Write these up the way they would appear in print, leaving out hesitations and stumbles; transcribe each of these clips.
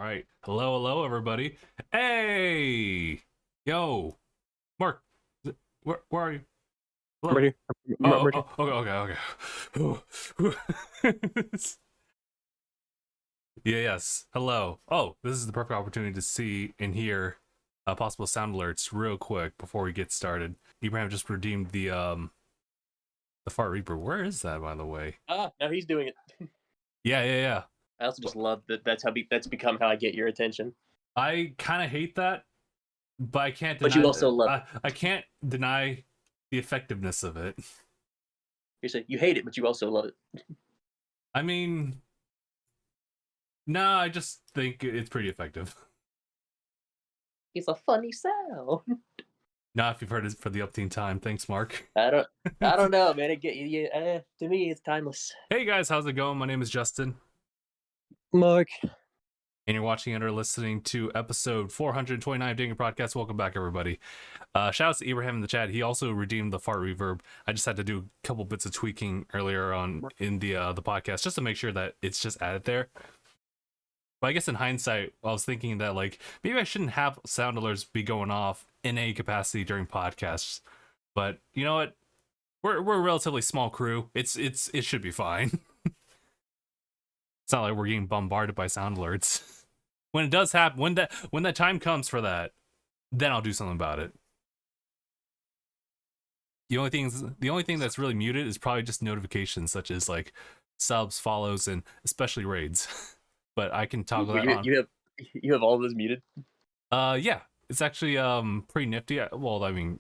right. Hello, everybody. Hey, yo, Mark, where are you? I'm Hello. ready. I'm ready. Okay. Yes. Hello. Oh, this is the perfect opportunity to see and hear possible sound alerts real quick before we get started. Ibrahim just redeemed the Fart Reaper. Where is that, by the way? Now he's doing it. Yeah. I also just love that. That's become how I get your attention. I kind of hate that, but I can't deny. But you also love it. I can't deny the effectiveness of it. You say you hate it, but you also love it. I mean, no, I just think it's pretty effective. It's a funny sound. Not if you've heard it for the upteen time. Thanks, Mark. I don't know, man. To me, it's timeless. Hey guys, how's it going? My name is Justin, Mark. and you're watching and or listening to episode 429 of DangIT Prodcast. Welcome back, everybody. Shout out to Ibrahim in the chat. He also redeemed the fart reverb. I just had to do a couple bits of tweaking earlier on in the podcast just to make sure that it's just added there. But I guess in hindsight, I was thinking that like maybe I shouldn't have sound alerts be going off in any capacity during podcasts. But you know what? We're a relatively small crew. It should be fine. It's not like we're getting bombarded by sound alerts. When it does happen, when that time comes for that, then I'll do something about it. The only thing that's really muted is probably just notifications such as like subs, follows, and especially raids. But I can toggle that on. You have all of those muted. Yeah, it's actually pretty nifty. Well, I mean,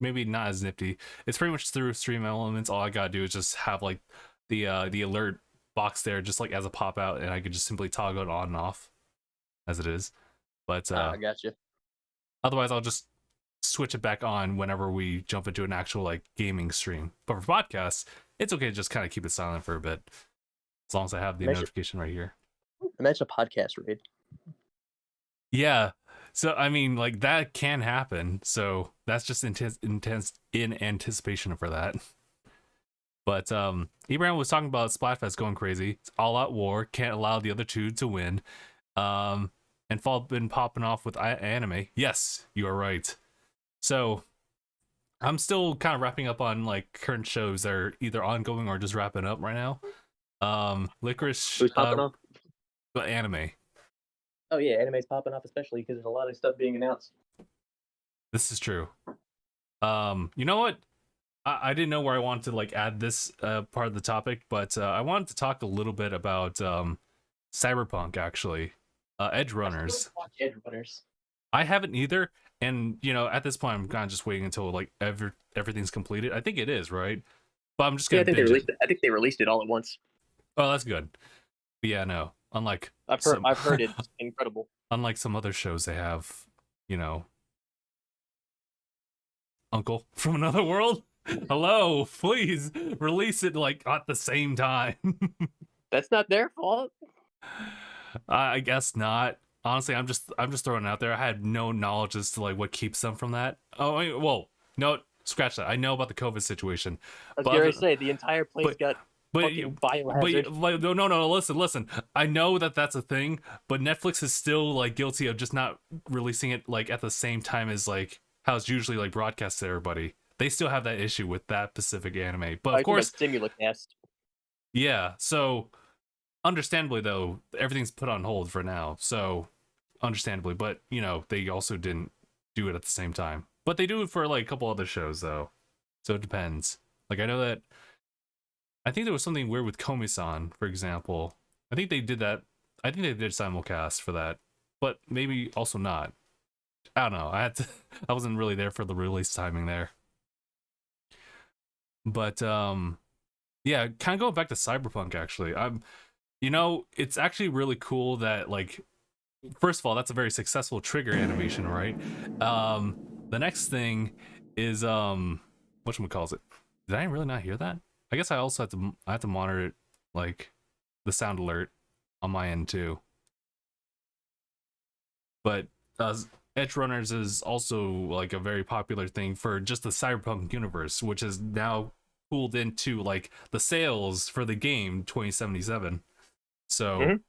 maybe not as nifty. It's pretty much through Stream Elements. All I gotta do is just have like the alert box there, just like as a pop out, and I could just simply toggle it on and off as it is. But I got you. Otherwise, I'll just switch it back on whenever we jump into an actual like gaming stream. But for podcasts, it's okay to just kind of keep it silent for a bit, as long as I have the notification right here. Imagine a podcast raid. Yeah. So I mean, like that can happen. So that's just intense in anticipation for that. But Ibrahim was talking about Splatfest going crazy. It's all out war. Can't allow the other two to win. And Fall been popping off with anime. Yes, you are right. So I'm still kind of wrapping up on like current shows that are either ongoing or just wrapping up right now. Licorice. Who's popping off? Anime. Oh yeah, anime's popping off, especially because there's a lot of stuff being announced. This is true. You know what? I didn't know where I wanted to like add this part of the topic, but I wanted to talk a little bit about Cyberpunk actually. Edge Runners. Edge Runners. I haven't either, and you know, at this point, I'm kind of just waiting until like everything's completed. I think it is, right? But I'm just gonna. Yeah, I think they released it all at once. Oh, that's good. But yeah, no. Unlike I've heard it's incredible. Unlike some other shows, they have, you know, Uncle from Another World. Hello, please release it like at the same time. That's not their fault. I guess not. Honestly, I'm just throwing it out there. I had no knowledge as to like what keeps them from that. Oh, well, no, scratch that. I know about the COVID situation. I was going to say the entire place got. But no, listen. I know that that's a thing, but Netflix is still like guilty of just not releasing it like at the same time as like how it's usually like broadcast to everybody. They still have that issue with that specific anime, but of course, Simulcast. Yeah. So, understandably though, everything's put on hold for now. So, understandably, but you know, they also didn't do it at the same time. But they do it for like a couple other shows though, so it depends. Like I know that. I think there was something weird with Komi-san, for example. I think they did that. I think they did simulcast for that, but maybe also not. I don't know. I wasn't really there for the release timing there. But yeah, kind of going back to Cyberpunk actually. You know, it's actually really cool that like, first of all, that's a very successful trigger animation, right? The next thing is whatchamacallit? Did I really not hear that? I guess I also have to monitor it, like the sound alert on my end too. But Edge Runners is also like a very popular thing for just the Cyberpunk universe, which is now pulled into like the sales for the game 2077. So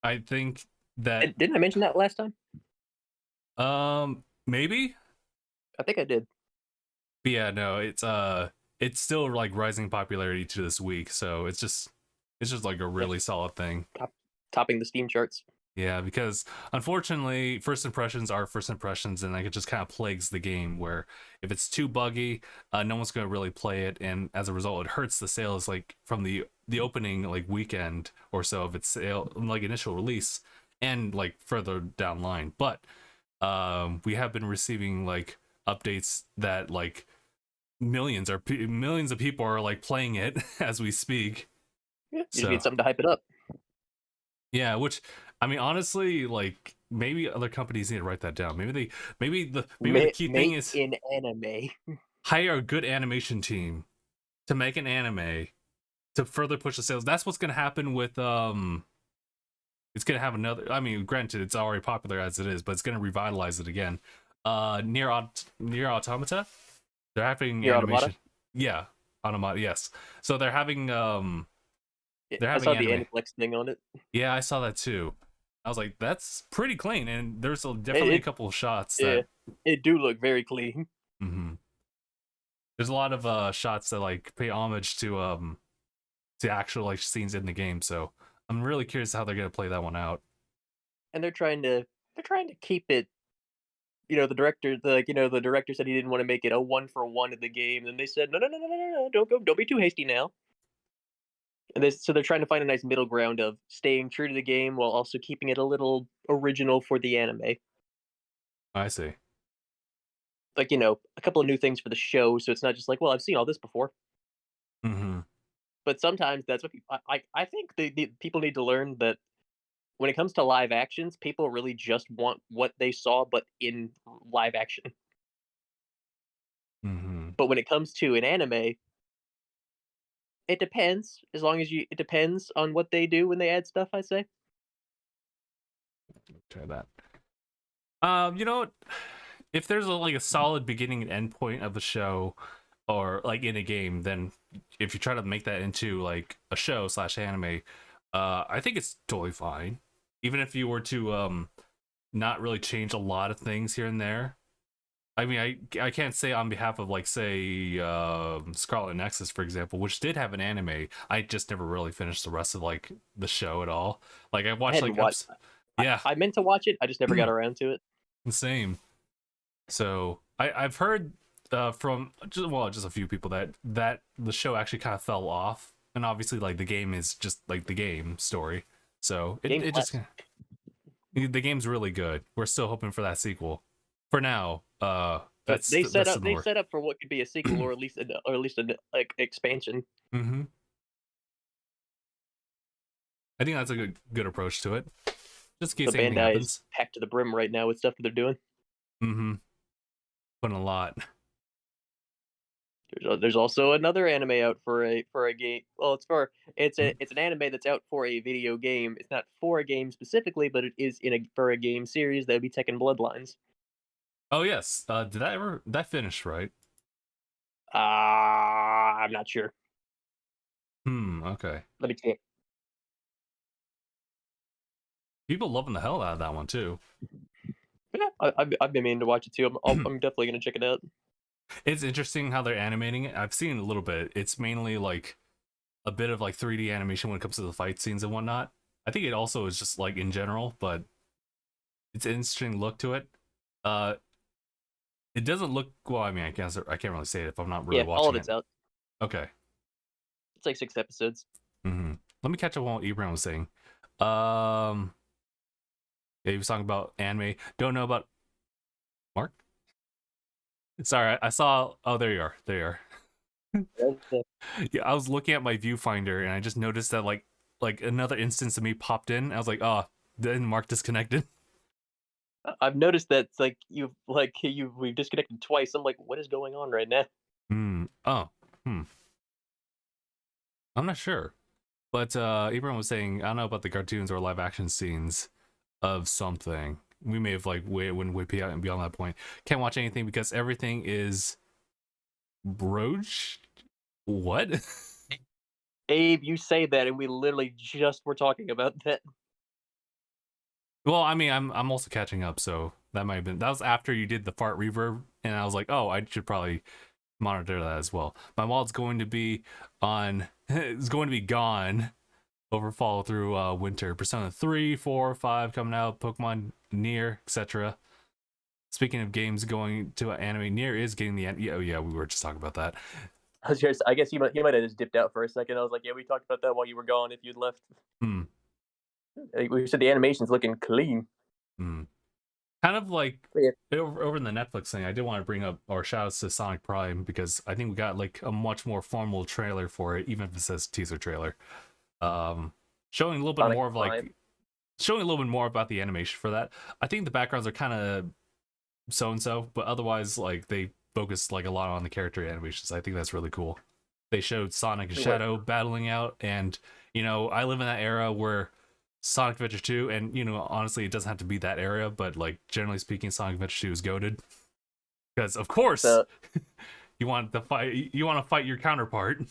I think that Didn't I mention that last time? maybe. I think I did. But yeah, no, it's still like rising in popularity to this week, so it's just like a Yeah, really solid thing. topping the Steam charts. Yeah, because unfortunately, first impressions are first impressions, and like it just kind of plagues the game. Where if it's too buggy, no one's gonna really play it, and as a result, it hurts the sales like from the opening like weekend or so of its sale, like initial release, and like further down line. But we have been receiving like updates that like millions of people are like playing it as we speak. Yeah, you just So need something to hype it up. yeah, which I mean, honestly, like maybe other companies need to write that down. Maybe the key thing Make is in anime. hire a good animation team to make an anime to further push the sales. That's what's gonna happen with It's gonna have another. I mean, granted, it's already popular as it is, but it's gonna revitalize it again. Near Automata, they're having Near Automata. animation. Yeah, Automata. Yes. So they're having Yeah, they're I having saw the anime. Aniplex thing on it. Yeah, I saw that too. I was like, that's pretty clean, and there's definitely a It, couple of shots yeah, that. it do look very clean. Mhm. There's a lot of shots that like pay homage to actual like scenes in the game. So I'm really curious how they're gonna play that one out. And they're trying to keep it. The director said he didn't want to make it a one for one in the game, and they said no, no, no, no, no, no, don't be too hasty now. So they're trying to find a nice middle ground of staying true to the game while also keeping it a little original for the anime. I see. Like, a couple of new things for the show, so it's not just like, well, I've seen all this before. Hmm. But sometimes that's what I think the people need to learn that when it comes to live actions, people really just want what they saw, but in live action. Hmm. But when it comes to an anime, it depends. It depends on what they do when they add stuff. I say. Try that. You know what? If there's like a solid beginning and end point of the show, or like in a game, then if you try to make that into like a show slash anime, I think it's totally fine. Even if you were to not really change a lot of things here and there. I mean, I can't say on behalf of like say Scarlet Nexus for example, which did have an anime. I just never really finished the rest of like the show at all. Like I I watched hadn't like watched. yeah, I meant to watch it. I just never got around to it. same. So I've heard from just a few people that the show actually kind of fell off, and obviously like the game is just like the game story. So Game it just classic. the game's really good. We're still hoping for that sequel. For now, But that's still in the they work. set up for what could be a sequel or at least an like expansion. Hmm. I think that's a good approach to it. Just in So case anything Bandai is happens. packed to the brim right now with stuff that they're doing. Mm-hmm. Putting a lot. There's also another anime out for a game. Well, Mhm. it's an anime that's out for a video game. It's not for a game specifically, but it is for a game series that would be Tekken Bloodlines. Oh yes. Did that finish right? I'm not sure. Okay. Let me check. People loving the hell out of that one too. Yeah, I've been meaning to watch it too. I'm definitely gonna check it out. It's interesting how they're animating it. I've seen a little bit. It's mainly like a bit of like 3D animation when it comes to the fight scenes and whatnot. I think it also is just like in general, but it's an interesting look to it. Uh, it doesn't look well. I mean, I can't really say it if I'm not really Yeah, all of watching it. it's out. Okay. It's like 6 episodes. Let me catch up on what Ibrahim was saying. Um, yeah, he was talking about anime. Don't know about Mark. Sorry, I saw. Oh, there you are. There you are. Yeah, I was looking at my viewfinder and I just noticed that like another instance of me popped in. I was like, oh, then Mark disconnected. I've noticed that it's we've disconnected twice. I'm like, what is going on right now? Oh. I'm not sure. But Ibrahim was saying, I don't know about the cartoons or live action scenes of something. We may have like went way beyond that point. Can't watch anything because everything is broached. What? Abe, you say that, and we literally just were talking about that. Well, I mean, I'm also catching up, so that might have been that was after you did the fart reverb, and I was like, oh, I should probably monitor that as well. My wallet's going to be on. It's going to be gone over fall through winter. Persona 3, 4, 5 coming out. Pokemon Near, etc. Speaking of games going to anime, Near is getting the end. Yeah, oh yeah, we were just talking about that. I guess he might have just dipped out for a second. I was like, yeah, we talked about that while you were gone. If you'd left, we said the animation's looking clean. Kind of like Yeah. over in the Netflix thing, I did want to bring up or shout outs to Sonic Prime because I think we got like a much more formal trailer for it, even if it says teaser trailer. Showing a little bit Sonic more of like Prime. showing a little bit more about the animation for that. I think the backgrounds are kind of so and so, but otherwise like they focus like a lot on the character animations. I think that's really cool. They showed Sonic and Shadow battling out, and you know, I live in that era where Sonic Adventure 2, and you know, honestly, it doesn't have to be that era, but like generally speaking, Sonic Adventure 2 is goated because, of course, you want to fight your counterpart.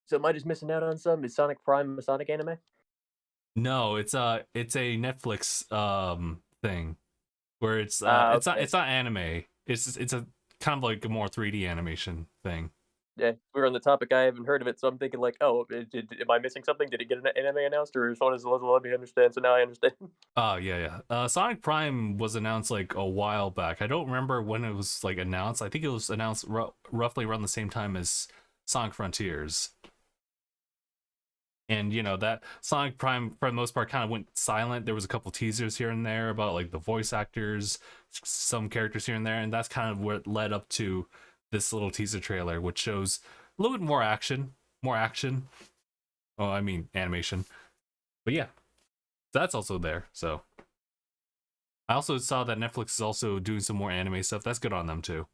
So am I just missing out on some? Is Sonic Prime a Sonic anime? No, it's a Netflix thing where it's okay. it's not anime. It's a kind of like a more 3D animation thing. Yeah, we were on the topic. I haven't heard of it, so I'm thinking like, oh, am I missing something? Did it get an anime announced, or someone has let me understand? So now I understand. Oh yeah. Sonic Prime was announced like a while back. I don't remember when it was like announced. I think it was announced roughly around the same time as Sonic Frontiers. And you know that Sonic Prime for the most part kind of went silent. There was a couple teasers here and there about like the voice actors, some characters here and there, and that's kind of what led up to this little teaser trailer, which shows a little bit more action. Oh, I mean animation, but yeah, that's also there. So I also saw that Netflix is also doing some more anime stuff. That's good on them too.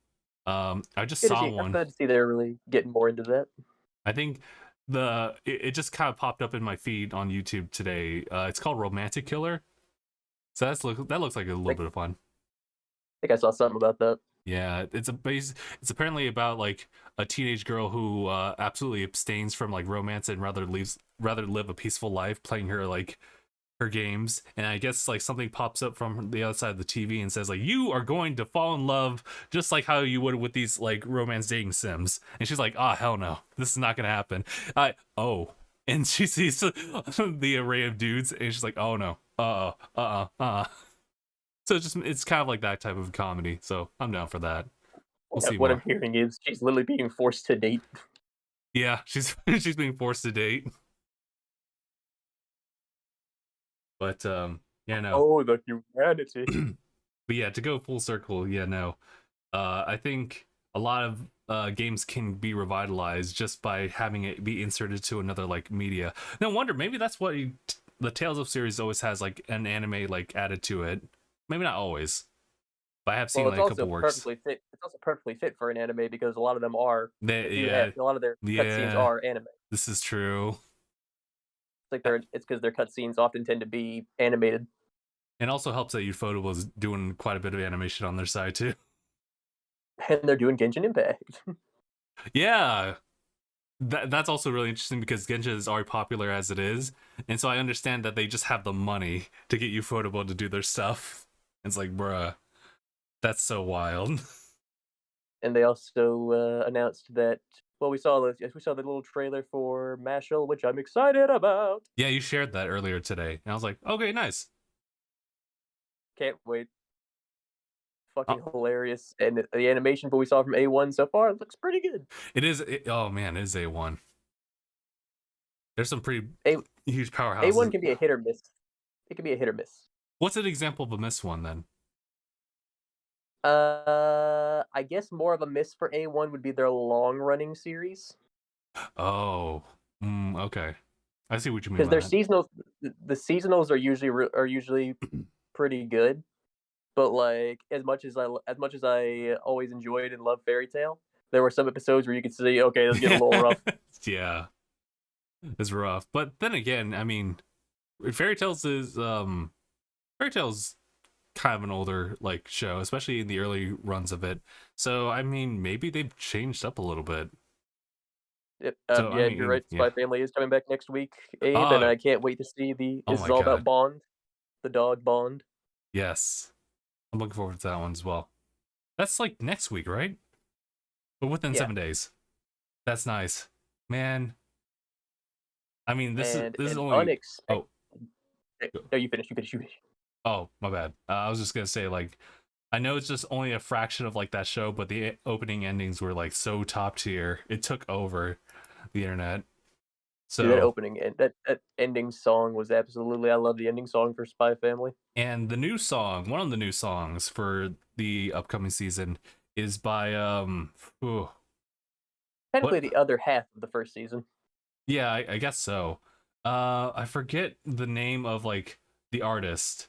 I just saw one. I'm glad to see they're really getting more into that. I think it just kind of popped up in my feed on YouTube today. It's called Romantic Killer. So that looks like a little bit of fun. I think I saw something about that. Yeah, it's apparently about like a teenage girl who absolutely abstains from like romance and rather live a peaceful life playing her games. And I guess like something pops up from the other side of the TV and says like, you are going to fall in love just like how you would with these like romance dating sims. And she's like, hell no, this is not gonna happen. And she sees the array of dudes and she's like, oh no, so it's kind of like that type of comedy, so I'm down for that. We'll see What more. I'm hearing is she's literally being forced to date. Yeah, she's being forced to date. But yeah, no. Oh, the humanity. But yeah, to go full circle, yeah, no. I think a lot of games can be revitalized just by having it be inserted to another like media. No wonder, maybe that's what the Tales of series always has like an anime like added to it. Maybe not always, but I have seen like a couple works. It's also perfectly fit for an anime because a lot of them are. A lot of their cutscenes are anime. This is true. It's because their cutscenes often tend to be animated. And also helps that Ufotable was doing quite a bit of animation on their side too. And they're doing Genshin Impact. Yeah. That's also really interesting because Genshin is already popular as it is. And so I understand that they just have the money to get Ufotable to do their stuff. It's like, bruh, that's so wild. And they also announced that we saw the little trailer for Mashal, which I'm excited about. Yeah, you shared that earlier today. And I was like, okay, nice. Can't wait. Fucking hilarious. And the animation we saw from A1 so far looks pretty good. Oh man, it is A1. There's some pretty huge powerhouses. A1 can be a hit or miss. It can be a hit or miss. What's an example of a miss one then? I guess more of a miss for A1 would be their long-running series. Oh, okay. I see what you mean. Because their seasonals, the seasonals are usually pretty good, but like as much as I always enjoyed and loved Fairy Tail, there were some episodes where you could see, okay, let's get a little rough. Yeah, it's rough. But then again, I mean, Fairy Tail's kind of an older like show, especially in the early runs of it. So I mean, maybe they've changed up a little bit. So I Yeah, you're mean, right. yeah. Spy Family is coming back next week, Abe, and Oh, I can't wait to see the oh This my Is All About god, Bond, the dog Bond. yes, I'm looking forward to that one as well. That's like next week, right? But within Yeah, 7 days. That's nice, man. I mean, this is and this is an only. unexpected. Oh, No, you finish. You finish. You finish. oh, my bad. I was just gonna say, like, I know it's just only a fraction of like that show, but the opening endings were like so top tier. It took over the internet. Dude, that So, opening and that ending song was absolutely. I love the ending song for Spy Family. and the new song, one of the new songs for the upcoming season, is by ooh, Technically, what? the other half of the first season. Yeah, I guess so. I forget the name of like the artist.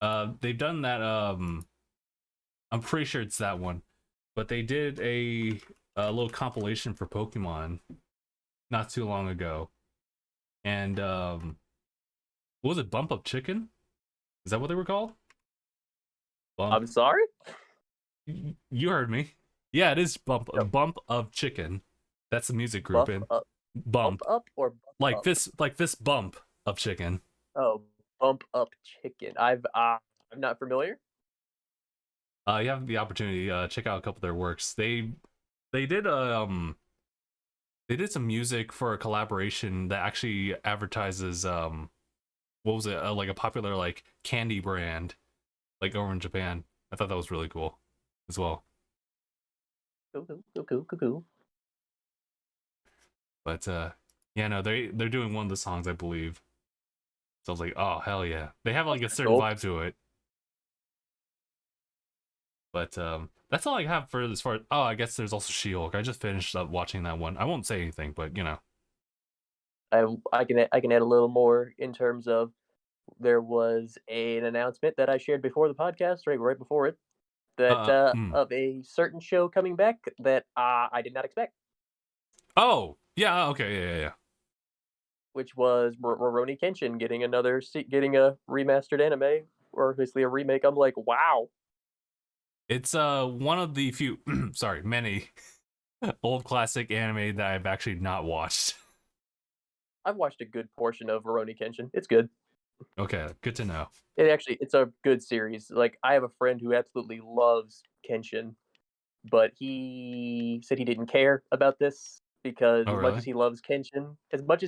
They've done that. I'm pretty sure it's that one, but they did a little compilation for Pokemon not too long ago, and what was it? Bump Up Chicken? Is that what they were called? Bump. I'm sorry. You heard me. Yeah, it is Bump. No, Bump of Chicken. That's the music group. buff And up, bump Bump, up, or buff like up. this bump of chicken. Oh, bump up chicken. I'm not familiar. You have the opportunity check out a couple of their works. They did they did some music for a collaboration that actually advertises what was it, like a popular like candy brand like over in Japan. I thought that was really cool as well. Cool, cool, cool, cool, cool, cool. But yeah, no, they're doing one of the songs, I believe. So I was like, oh hell yeah, they have like a certain Cool. vibe to it. But that's all I have for as far as, oh, I guess there's also She-Hulk. I just finished up watching that one. I won't say anything, but you know. I can add a little more in terms of there was an announcement that I shared before the podcast, right before it, that of a certain show coming back that I did not expect, Oh yeah, okay, yeah. which was Rurouni Kenshin getting a remastered anime, or basically a remake. I'm like, wow. It's one of the few sorry, many old classic anime that I've actually not watched. I've watched a good portion of Rurouni Kenshin. It's good. Okay, good to know. It's a good series. Like, I have a friend who absolutely loves Kenshin, but he said he didn't care about this because Oh really? as much as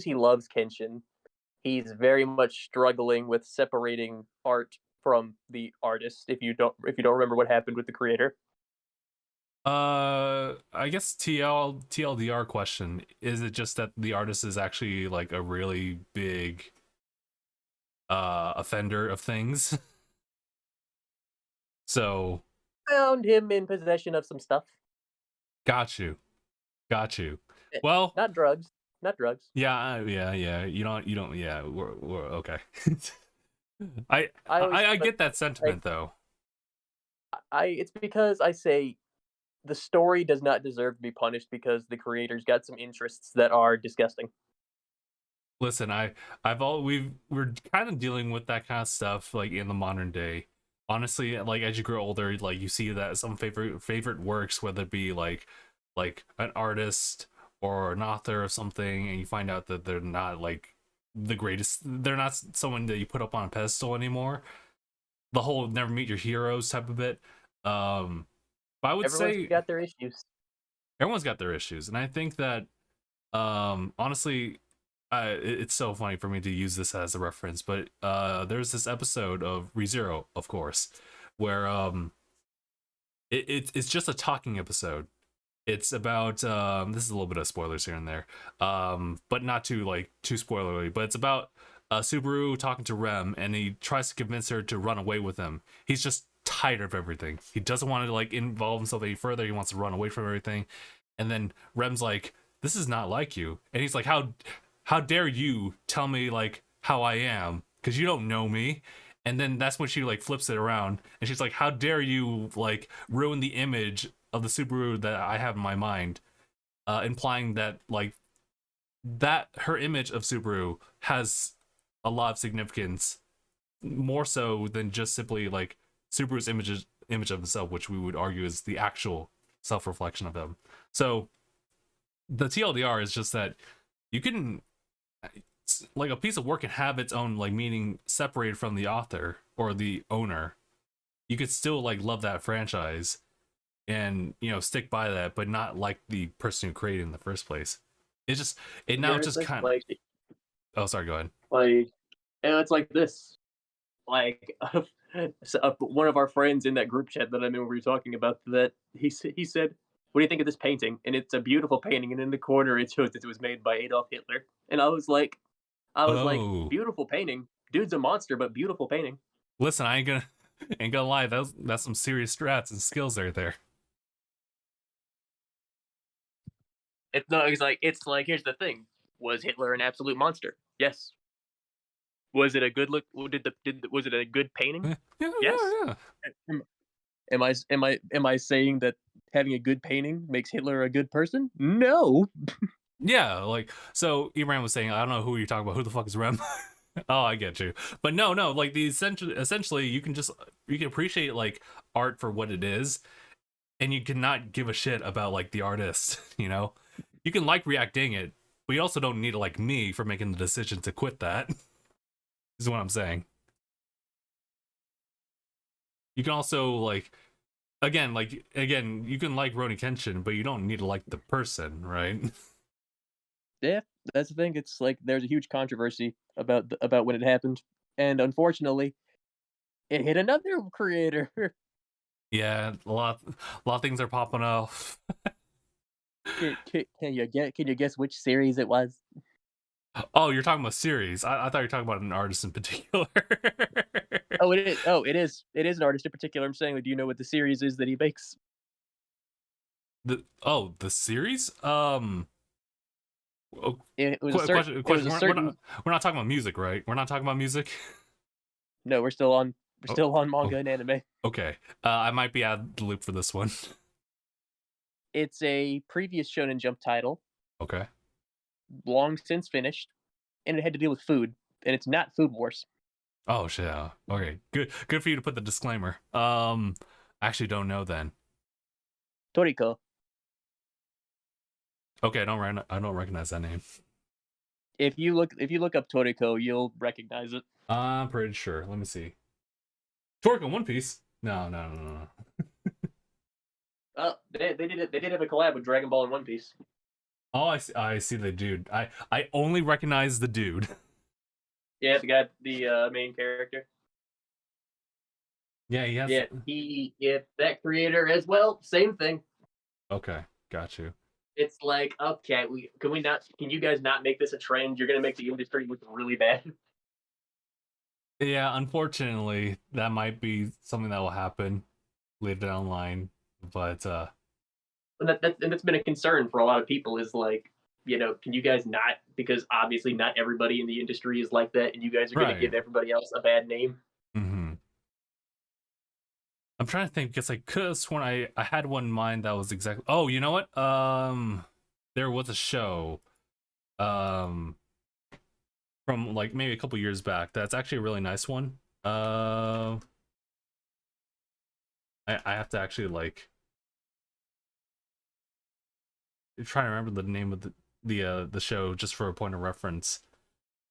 he loves Kenshin, he's very much struggling with separating art from the artist. If you don't remember what happened with the creator, I guess TLDR question. Is it just that the artist is actually like a really big offender of things? So found him in possession of some stuff. got you. Got you. Eh, Well, Not drugs, not drugs. yeah. You don't. Yeah, we're okay. I, I always, I but get that sentiment though. it's because I say the story does not deserve to be punished because the creators got some interests that are disgusting. Listen, we're kind of dealing with that kind of stuff like in the modern day. Honestly, like as you grow older, like you see that some favorite works, whether it be like an artist or an author of something, and you find out that they're not like the greatest. They're not someone that you put up on a pedestal anymore. The whole never meet your heroes type of bit. But I would Everyone's say got their issues. everyone's got their issues, and I think that honestly, it's so funny for me to use this as a reference, but there's this episode of ReZero, of course, where it's just a talking episode. It's about this is a little bit of spoilers here and there, but not too spoilery. But it's about Subaru talking to Rem, and he tries to convince her to run away with him. He's just tired of everything. He doesn't want to like involve himself any further. He wants to run away from everything. And then Rem's like, "This is not like you," and he's like, "How dare you tell me like how I am? Because you don't know me." And then that's when she like flips it around, and she's like, "How dare you like ruin the image of the Subaru that I have in my mind," implying that like that her image of Subaru has a lot of significance, more so than just simply like Subaru's image of himself, which we would argue is the actual self-reflection of him. So the TLDR is just that you can, like, a piece of work can have its own like meaning separated from the author or the owner. You could still like love that franchise and stick by that, but not like the person who created it in the first place. It's just it now just kind of. like Oh, sorry. Go ahead. like it's like this. Like one of our friends in that group chat that I remember we were talking about that he said, "What do you think of this painting?" And it's a beautiful painting, and in the corner it shows that it was made by Adolf Hitler. And I was like, Oh, beautiful painting. Dude's a monster, but beautiful painting. listen, I ain't gonna lie. That's some serious strats and skills there. It's no, it's like here's the thing: was Hitler an absolute monster? Yes. Was it a good look? Was it a good painting? Yeah, Yes. yeah. Am I saying that having a good painting makes Hitler a good person? No. Yeah, like, so Ibrahim was saying, I don't know who you're talking about. Who the fuck is Rem? Oh, I get you. But no, like the essentially you can appreciate like art for what it is, and you cannot give a shit about like the artist, You can like reacting it, but you also don't need to like me for making the decision to quit that. Is what I'm saying. You can also like again, you can like Rurouni Kenshin, but you don't need to like the person, right? Yeah, that's the thing. It's like there's a huge controversy about when it happened, and unfortunately, it hit another creator. Yeah, a lot of things are popping off. Can you guess which series it was? Oh, you're talking about series. I thought you were talking about an artist in particular. Oh, it is. Oh, it is. It is an artist in particular. I'm saying, like, do you know what the series is that he makes? The series? Oh, It was a certain. question. It was a certain. We're not talking about music, right? We're not talking about music. No, we're still on. We're Oh, still on oh, manga and anime. okay. I might be out of the loop for this one. It's a previous Shonen Jump title, Okay. long since finished, and it had to deal with food, and it's not Food Wars. Oh shit. Okay. Good for you to put the disclaimer. I actually don't know then. Toriko. Okay, I don't recognize that name. If you look up Toriko, you'll recognize it. I'm pretty sure. Let me see. Torque in One Piece. No. Oh, they did it. They did have a collab with Dragon Ball and One Piece. Oh, I see the dude. I only recognize the dude. Yeah, the main character. Yeah, he has. Yeah, that creator as well. Same thing. Okay, got you. It's like, okay, can you guys not make this a trend? You're gonna make the industry look really bad. Yeah, unfortunately, that might be something that will happen later down the line. But And that's been a concern for a lot of people. Is like, can you guys not? Because obviously, not everybody in the industry is like that, and you guys are gonna right. give everybody else a bad name. Mm-hmm. I'm trying to think because I could have sworn I had one in mind that was exactly. Oh, you know what? There was a show, from like maybe a couple years back. That's actually a really nice one. I have to actually like try to remember the name of the show just for a point of reference.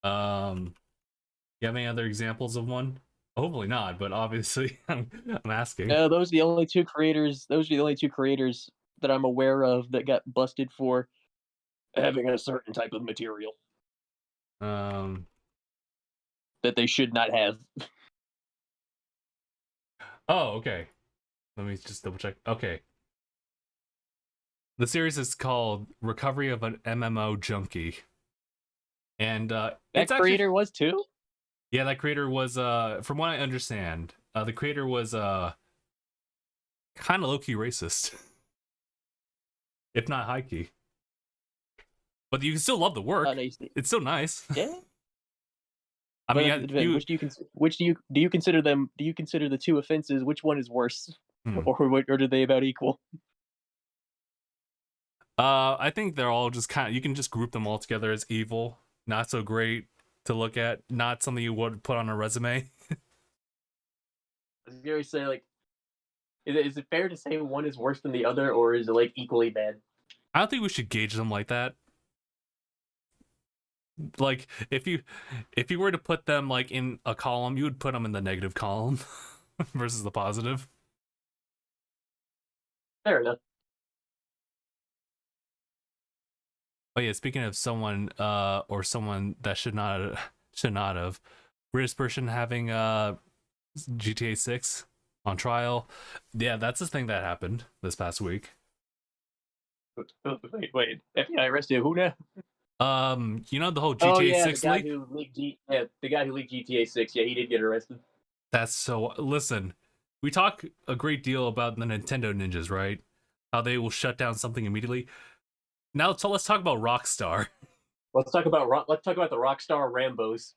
You have any other examples of one? Hopefully not, but obviously I'm asking. No, those are the only two creators. Those are the only two creators that I'm aware of that got busted for having a certain type of material Um. that they should not have. Oh, okay. Let me just double check. Okay. The series is called Recovery of an MMO Junkie. And That it's creator actually, was too. yeah, that creator was from what I understand, the creator was kind of low-key racist. If not high key. But you can still love the work. It's still nice. Yeah. I mean, which do you consider them? Do you consider the two offenses? Which one is worse, or are they about equal? I think they're all just kind of, you can just group them all together as evil. Not so great to look at. Not something you would put on a resume. I was gonna say, like, is it fair to say one is worse than the other, or is it like equally bad? I don't think we should gauge them like that. Like if you were to put them like in a column, you would put them in the negative column versus the positive. Fair enough. Oh yeah, speaking of someone or someone that should not have, British person having GTA 6 on trial. Yeah, that's the thing that happened this past week. Wait. FBI arrested who now? You know the whole Oh GTA yeah, 6 leak? the guy who leaked GTA 6. Yeah, he did get arrested. That's so listen, we talk a great deal about the Nintendo ninjas, right? How they will shut down something immediately. Now so let's talk about Rockstar, Let's talk about the Rockstar Rambos.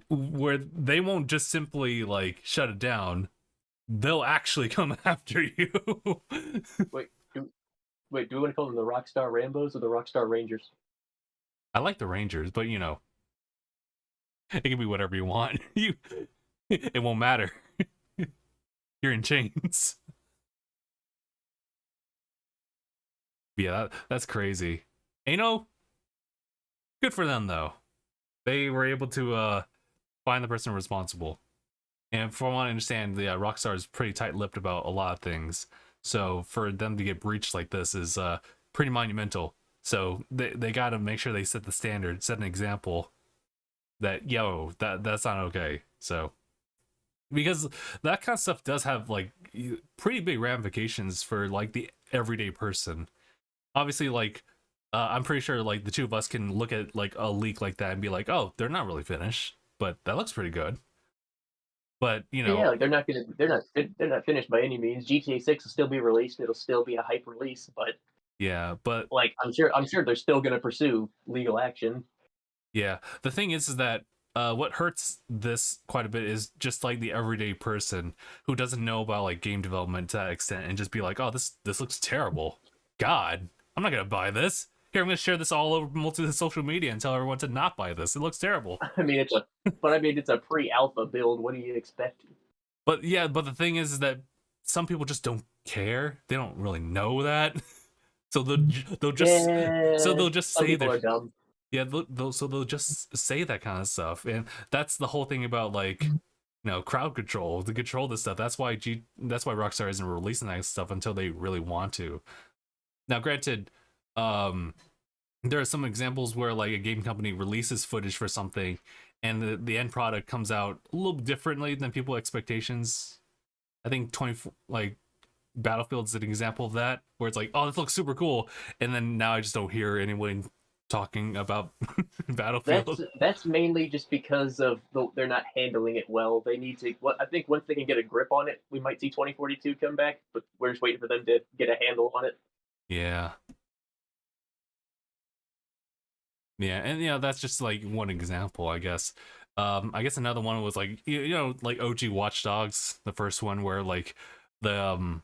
where they won't just simply like shut it down. They'll actually come after you. Wait, do we want to call them the Rockstar Rambos or the Rockstar Rangers? I like the Rangers, but you know, it can be whatever you want. It won't matter. You're in chains. Yeah, that's crazy. And, you know, good for them though. They were able to find the person responsible. And from what I understand, the Rockstar is pretty tight-lipped about a lot of things. So for them to get breached like this is pretty monumental. So they got to make sure they set the standard, set an example that that's not okay. So because that kind of stuff does have like pretty big ramifications for like the everyday person. Obviously, like I'm pretty sure like the two of us can look at like a leak like that and be like, oh, they're not really finished, but that looks pretty good. But you Yeah, know, like they're not finished by any means. GTA 6 will still be released. It'll still be a hype release, but yeah, but like I'm sure they're still going to pursue legal action. yeah, the thing is that what hurts this quite a bit is just like the everyday person who doesn't know about like game development to that extent and just be like, oh, this looks terrible. God, I'm not gonna buy this. Here, I'm gonna share this all over multi social media and tell everyone to not buy this. It looks terrible. It's a pre-alpha build. What do you expect? But yeah, but the thing is that some people just don't care. They don't really know that, so they'll just so Yeah, they'll just some say people their are dumb. yeah they'll just say that kind of stuff, and that's the whole thing about like crowd control to control this stuff. That's why Rockstar isn't releasing that stuff until they really want to. Now, granted, um, there are some examples where like a game company releases footage for something, and the end product comes out a little differently than people expectations. I think Battlefield's an example of that, where it's like, oh, this looks super cool, and then now I just don't hear anyone talking about Battlefield. That's mainly just because they're not handling it well. They need to. I think once they can get a grip on it, we might see 2042 come back. But we're just waiting for them to get a handle on it. Yeah, yeah, and that's just like one example, I guess. I guess another one was like like OG Watch Dogs, the first one where like the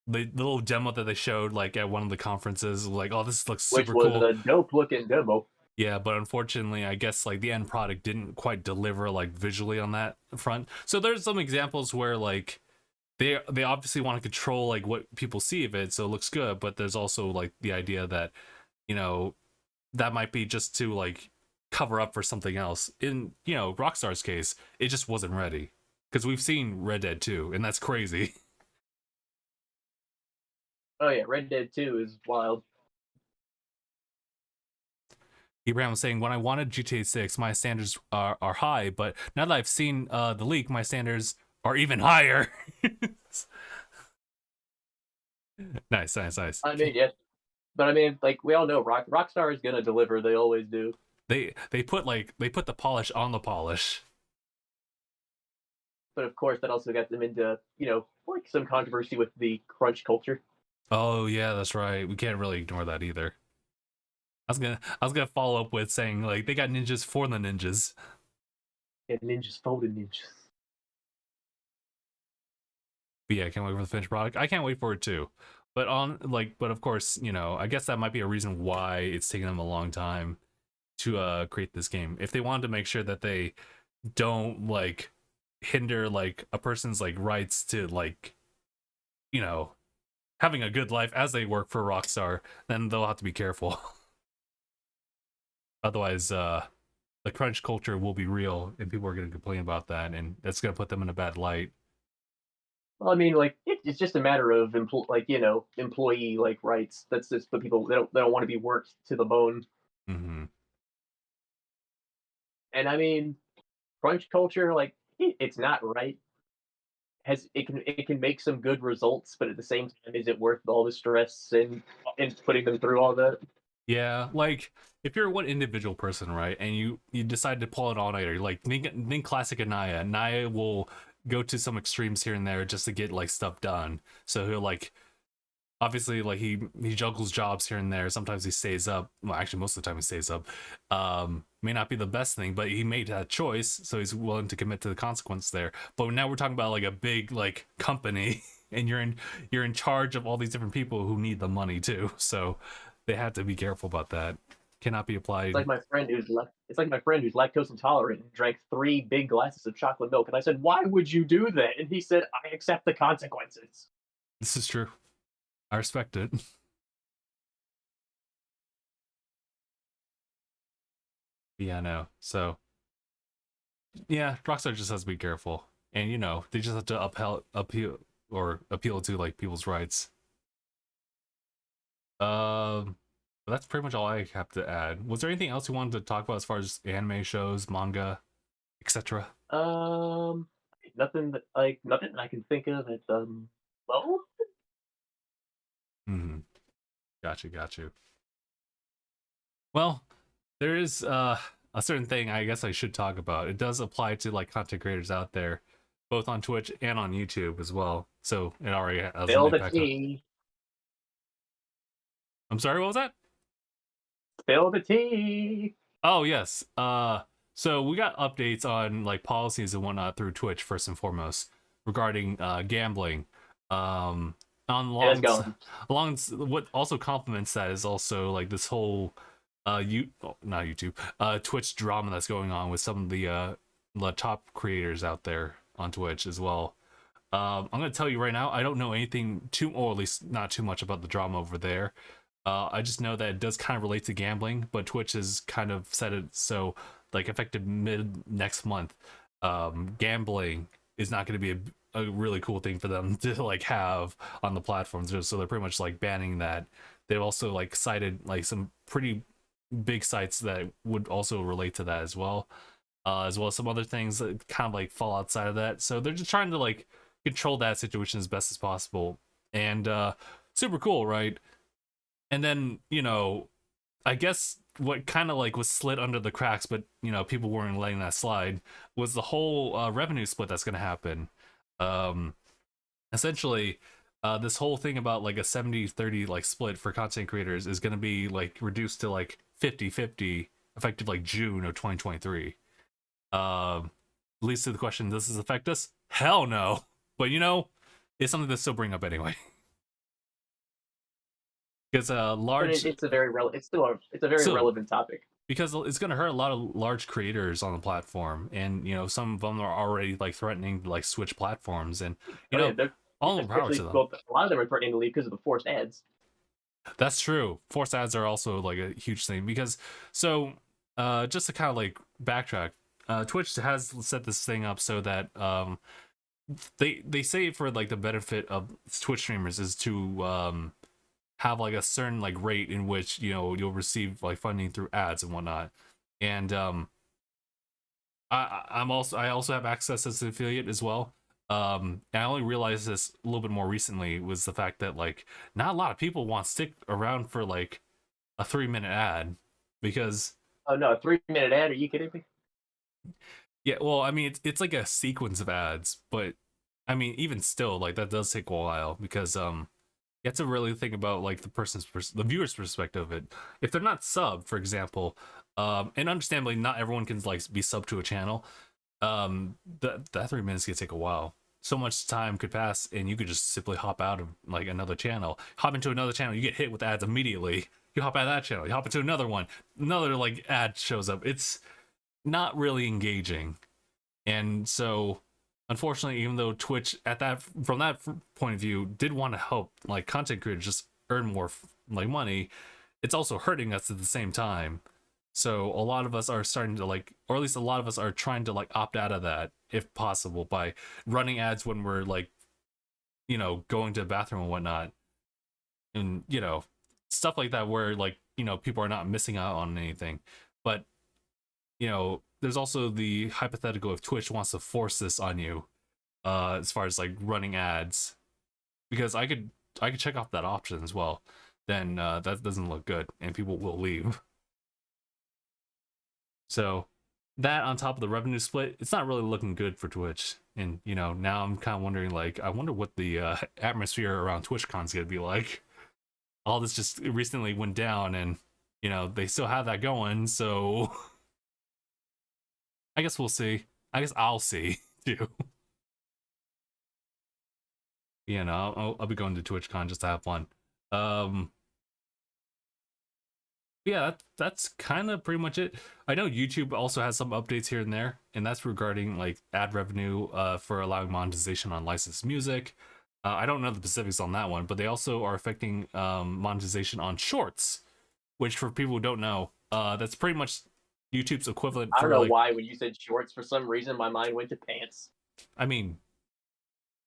little demo that they showed like at one of the conferences, like, oh, this looks Which super was cool. a dope looking demo. Yeah, but unfortunately, I guess like the end product didn't quite deliver like visually on that front. So there's some examples where like they obviously want to control like what people see of it, so it looks good. But there's also like the idea that you know that might be just to like cover up for something else. In Rockstar's case, it just wasn't ready because we've seen Red Dead 2, and that's crazy. Oh yeah, Red Dead 2 is wild. Abraham was saying, when I wanted GTA 6, my standards are high, but now that I've seen the leak, my standards are even higher. Nice. I mean, yeah, but I mean, like we all know, Rockstar is gonna deliver. They always do. They put the polish on the polish. But of course, that also got them into like some controversy with the crunch culture. Oh yeah, that's right. We can't really ignore that either. I was gonna follow up with saying like they got ninjas for the ninjas. And ninjas folded ninjas. But yeah, I can't wait for the finished product. I can't wait for it too. But of course, I guess that might be a reason why it's taking them a long time to create this game. If they wanted to make sure that they don't like hinder like a person's like rights to like you know having a good life as they work for Rockstar, then they'll have to be careful. Otherwise, the crunch culture will be real, and people are going to complain about that, and that's going to put them in a bad light. Well, I mean, like it's just a matter of employee like rights. That's just the people they don't want to be worked to the bone. Mm-hmm. And I mean, crunch culture, like it's not right. Has it can make some good results, but at the same time, is it worth all the stress and putting them through all that? Yeah, like if you're one individual person, right, and you decide to pull an all-nighter, like think classic Anaya. Anaya will go to some extremes here and there just to get like stuff done. So he'll like obviously like he juggles jobs here and there. Sometimes he stays up. Well, actually, most of the time he stays up. May not be the best thing, but he made that choice, so he's willing to commit to the consequence there. But now we're talking about like a big like company, and you're in charge of all these different people who need the money too. So they have to be careful about that. Cannot be It's applied. like my friend who's it's like my friend who's lactose intolerant and drank 3 big glasses of chocolate milk, and I said, "Why would you do that?" And he said, "I accept the consequences." This is true. I respect it. Yeah, no. So yeah, Rockstar just has to be careful, and they just have to appeal to like people's rights. But that's pretty much all I have to add. Was there anything else you wanted to talk about as far as anime shows, manga, etc.? Um, nothing that I can think of at well, Hmm. Got you. Well, there is a certain thing I guess I should talk about. It does apply to like content creators out there, both on Twitch and on YouTube as well. So it already has an spill the impact on. tea, I'm sorry, what was that? spill the tea. Oh yes. So we got updates on like policies and whatnot through Twitch first and foremost regarding gambling. Um, on It has along gone. along what also complements that is also like this whole not YouTube Twitch drama that's going on with some of the top creators out there on Twitch as well. I'm gonna tell you right now, I don't know anything too, or at least not too much about the drama over there. I just know that it does kind of relate to gambling, but Twitch has kind of said it so, like effective mid next month, gambling is not going to be a really cool thing for them to like have on the platforms. So they're pretty much like banning that. They've also like cited like some pretty big sites that would also relate to that as well as some other things that kind of like fall outside of that. So they're just trying to like control that situation as best as possible, and super cool, right? And then I guess what kind of like was slid under the cracks, but people weren't letting that slide, was the whole revenue split that's going to happen. um Essentially, this whole thing about like a 70-30 like split for content creators is going to be like reduced to like 50-50 effective like June of 2023. Leads to the question, does this affect us? Hell no. But it's something to still bring up anyway. Because But large it's a very it's a very so relevant topic. because it's going to hurt a lot of large creators on the platform, and some of them are already like threatening to like switch platforms, and Oh yeah, all the power to especially them. well, a lot of them are threatening to leave because of the forced ads. That's true. Forced ads are also like a huge thing, because so just to kind of like backtrack, Twitch has set this thing up so that they say for like the benefit of Twitch streamers is to have like a certain like rate in which you'll receive like funding through ads and whatnot. And I also have access as an affiliate as well. And I only realized this a little bit more recently, was the fact that like not a lot of people want to stick around for like a 3-minute ad, because Oh no, a 3 minute ad? Are you kidding me? yeah, well, I mean it's like a sequence of ads, but I mean even still like that does take a while, because you have to really think about like the viewer's perspective of it. If they're not sub, for example, and understandably not everyone can like be sub to a channel, that 3 minutes could take a while. So much time could pass, and you could just simply hop out of like another channel, hop into another channel, you get hit with ads immediately. You hop out of that channel, you hop into another one, another like ad shows up. It's not really engaging. And so unfortunately, even though Twitch at that from that point of view did want to help like content creators just earn more like money, it's also hurting us at the same time. So a lot of us are starting to like, or at least a lot of us are trying to like opt out of that if possible by running ads when we're like, going to the bathroom and whatnot, and stuff like that where like people are not missing out on anything. But there's also the hypothetical if Twitch wants to force this on you, as far as like running ads, because I could check off that option as well. Then that doesn't look good, and people will leave. So that on top of the revenue split, it's not really looking good for Twitch. And now I'm kind of wondering, like, I wonder what the atmosphere around TwitchCon's gonna be like. All this just recently went down, and they still have that going. So I guess we'll see. I guess I'll see too. I'll be going to TwitchCon just to have fun. Yeah, that's kind of pretty much it. I know YouTube also has some updates here and there, and that's regarding like ad revenue for allowing monetization on licensed music. I don't know the specifics on that one, but they also are affecting monetization on shorts, which for people who don't know, that's pretty much YouTube's equivalent. I don't for know like, why when you said shorts, for some reason my mind went to pants. I mean,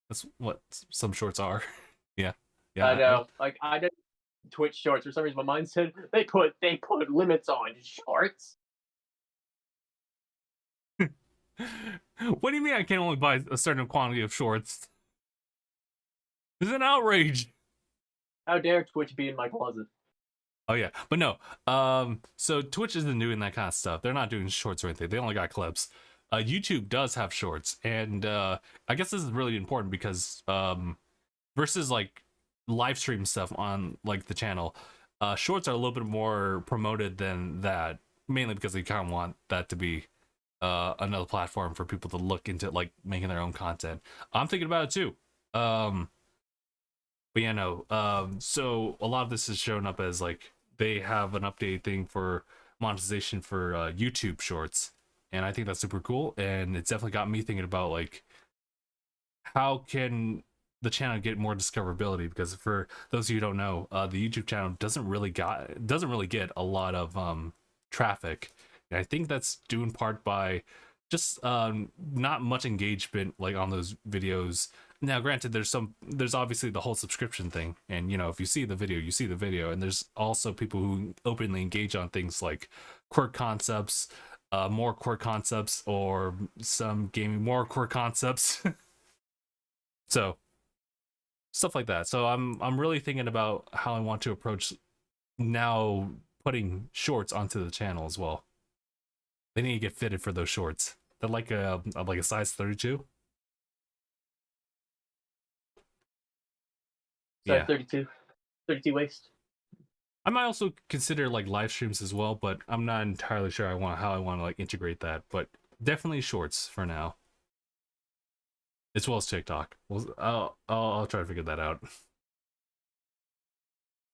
that's what some shorts are. Yeah, I know. I did Twitch shorts. For some reason, my mind said they put limits on shorts. What do you mean I can only buy a certain quantity of shorts? It's an outrage. How dare Twitch be in my closet? Oh yeah, but no. So Twitch isn't doing that kind of stuff. They're not doing shorts or anything. They only got clips. YouTube does have shorts, and I guess this is really important because versus like live stream stuff on like the channel, shorts are a little bit more promoted than that, mainly because they kind of want that to be another platform for people to look into like making their own content. I'm thinking about it too. But yeah, no. So a lot of this is showing up as like they have an update thing for monetization for YouTube shorts, and I think that's super cool. And it's definitely got me thinking about like how can the channel get more discoverability, because for those of you who don't know, the YouTube channel doesn't really get a lot of traffic, and I think that's due in part by just not much engagement like on those videos. Now granted, there's obviously the whole subscription thing, and if you see the video, you see the video, and there's also people who openly engage on things like quirk concepts, more quirk concepts, or some gaming more quirk concepts. So stuff like that. So I'm really thinking about how I want to approach now putting shorts onto the channel as well. They need to get fitted for those shorts. They're like a size 32. Size 32 waist. I might also consider like live streams as well, but I'm not entirely sure how I want to like integrate that. But definitely shorts for now, as well as TikTok. Well, I'll try to figure that out. But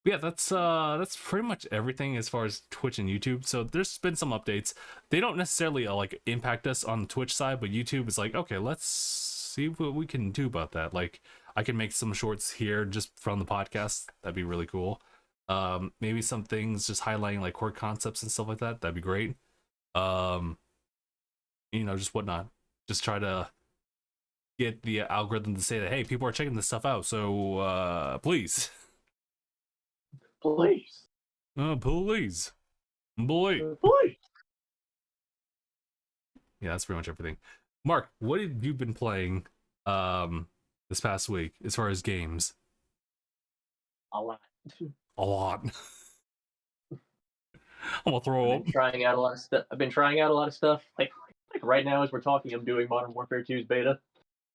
yeah, that's pretty much everything as far as Twitch and YouTube. So there's been some updates. They don't necessarily like impact us on the Twitch side, but YouTube is like, okay, let's see what we can do about that. Like, I can make some shorts here just from the podcast. That'd be really cool. Maybe some things just highlighting like core concepts and stuff like that. That'd be great. Just whatnot. Just try to get the algorithm to say that, hey, people are checking this stuff out, so please. Please. Please. Yeah, that's pretty much everything. Mark, what have you been playing this past week as far as games? A lot. A lot. I'm gonna throw up. I've been trying out a lot of stuff. Like right now as we're talking, I'm doing Modern Warfare 2's beta.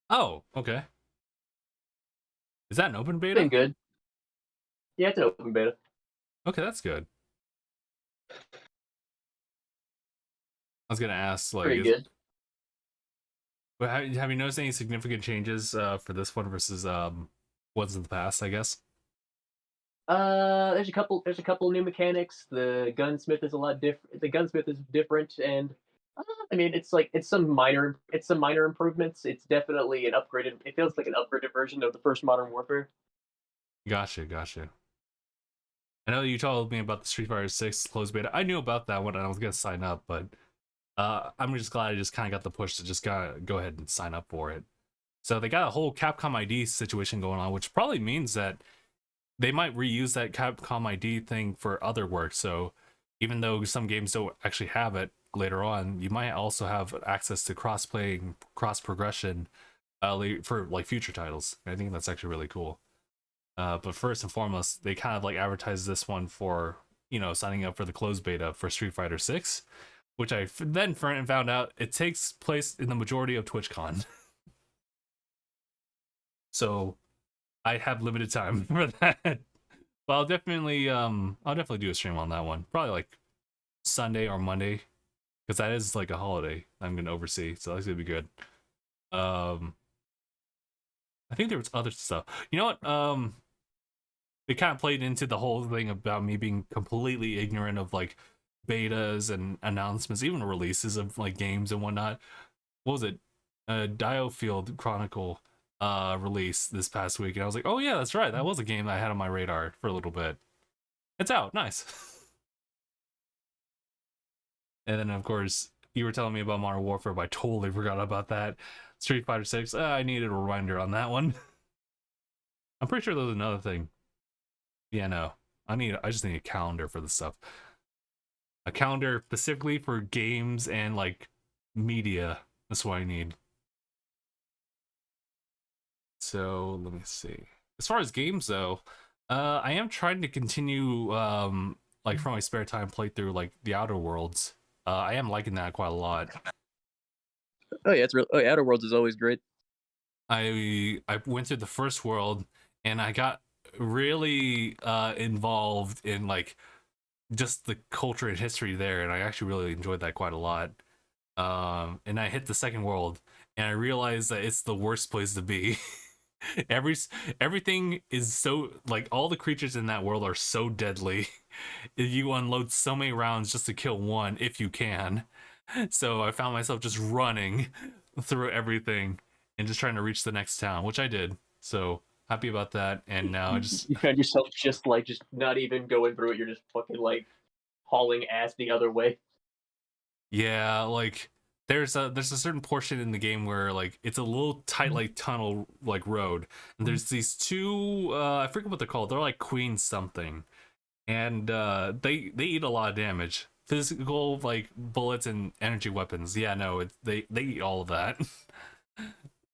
Oh, okay. Is that an open It's beta? been good. Yeah, it's an open beta. Okay, that's good. I was gonna ask, like, Pretty good. But have you noticed any significant changes for this one versus ones in the past, I guess? There's a couple new mechanics. The gunsmith is a lot different. The gunsmith is different, and I mean, it's some minor improvements. It's definitely an upgraded. It feels like an upgraded version of the first Modern Warfare. Gotcha, gotcha. I know you told me about the Street Fighter 6 closed beta. I knew about that one and I was gonna sign up, but I'm just glad I just kind of got the push to just gotta go ahead and sign up for it. So they got a whole Capcom ID situation going on, which probably means that they might reuse that Capcom ID thing for other work. So even though some games don't actually have it later on, you might also have access to cross-play and cross-progression for like future titles. I think that's actually really cool. But first and foremost, they kind of like advertised this one for, signing up for the closed beta for Street Fighter 6, which I then found out it takes place in the majority of TwitchCon. So I have limited time for that. But I'll definitely do a stream on that one. Probably like Sunday or Monday, because that is like a holiday I'm gonna oversee, so that's gonna be good. Um, I think there was other stuff. You know what? It kind of played into the whole thing about me being completely ignorant of like betas and announcements, even releases of like games and whatnot. What was it? Diofield Chronicle release this past week, and I was like, oh yeah, that's right, that was a game that I had on my radar for a little bit. It's out, nice. And then of course you were telling me about Modern Warfare, but I totally forgot about that. Street Fighter 6, I needed a reminder on that one. I'm pretty sure there's another thing. Yeah, no, I just need a calendar for this stuff. A calendar specifically for games and like media. That's what I need. So let me see. As far as games though, I am trying to continue like for my spare time play through like the Outer Worlds. I am liking that quite a lot. Oh yeah, it's real. Oh, yeah, Outer Worlds is always great. I went through the first world and I got really involved in like just the culture and history there, and I actually really enjoyed that quite a lot. And I hit the second world and I realized that it's the worst place to be. Every Everything is so like all the creatures in that world are so deadly. You unload so many rounds just to kill one if you can. So I found myself just running through everything and just trying to reach the next town, which I did. So happy about that. And now I just You found yourself just not even going through it. You're just fucking like hauling ass the other way. yeah, like there's a certain portion in the game where like it's a little tight like tunnel like road, and there's these two I forget what they're called. They're like queen something, and they eat a lot of damage. Physical like bullets and energy weapons. Yeah, no, they eat all of that.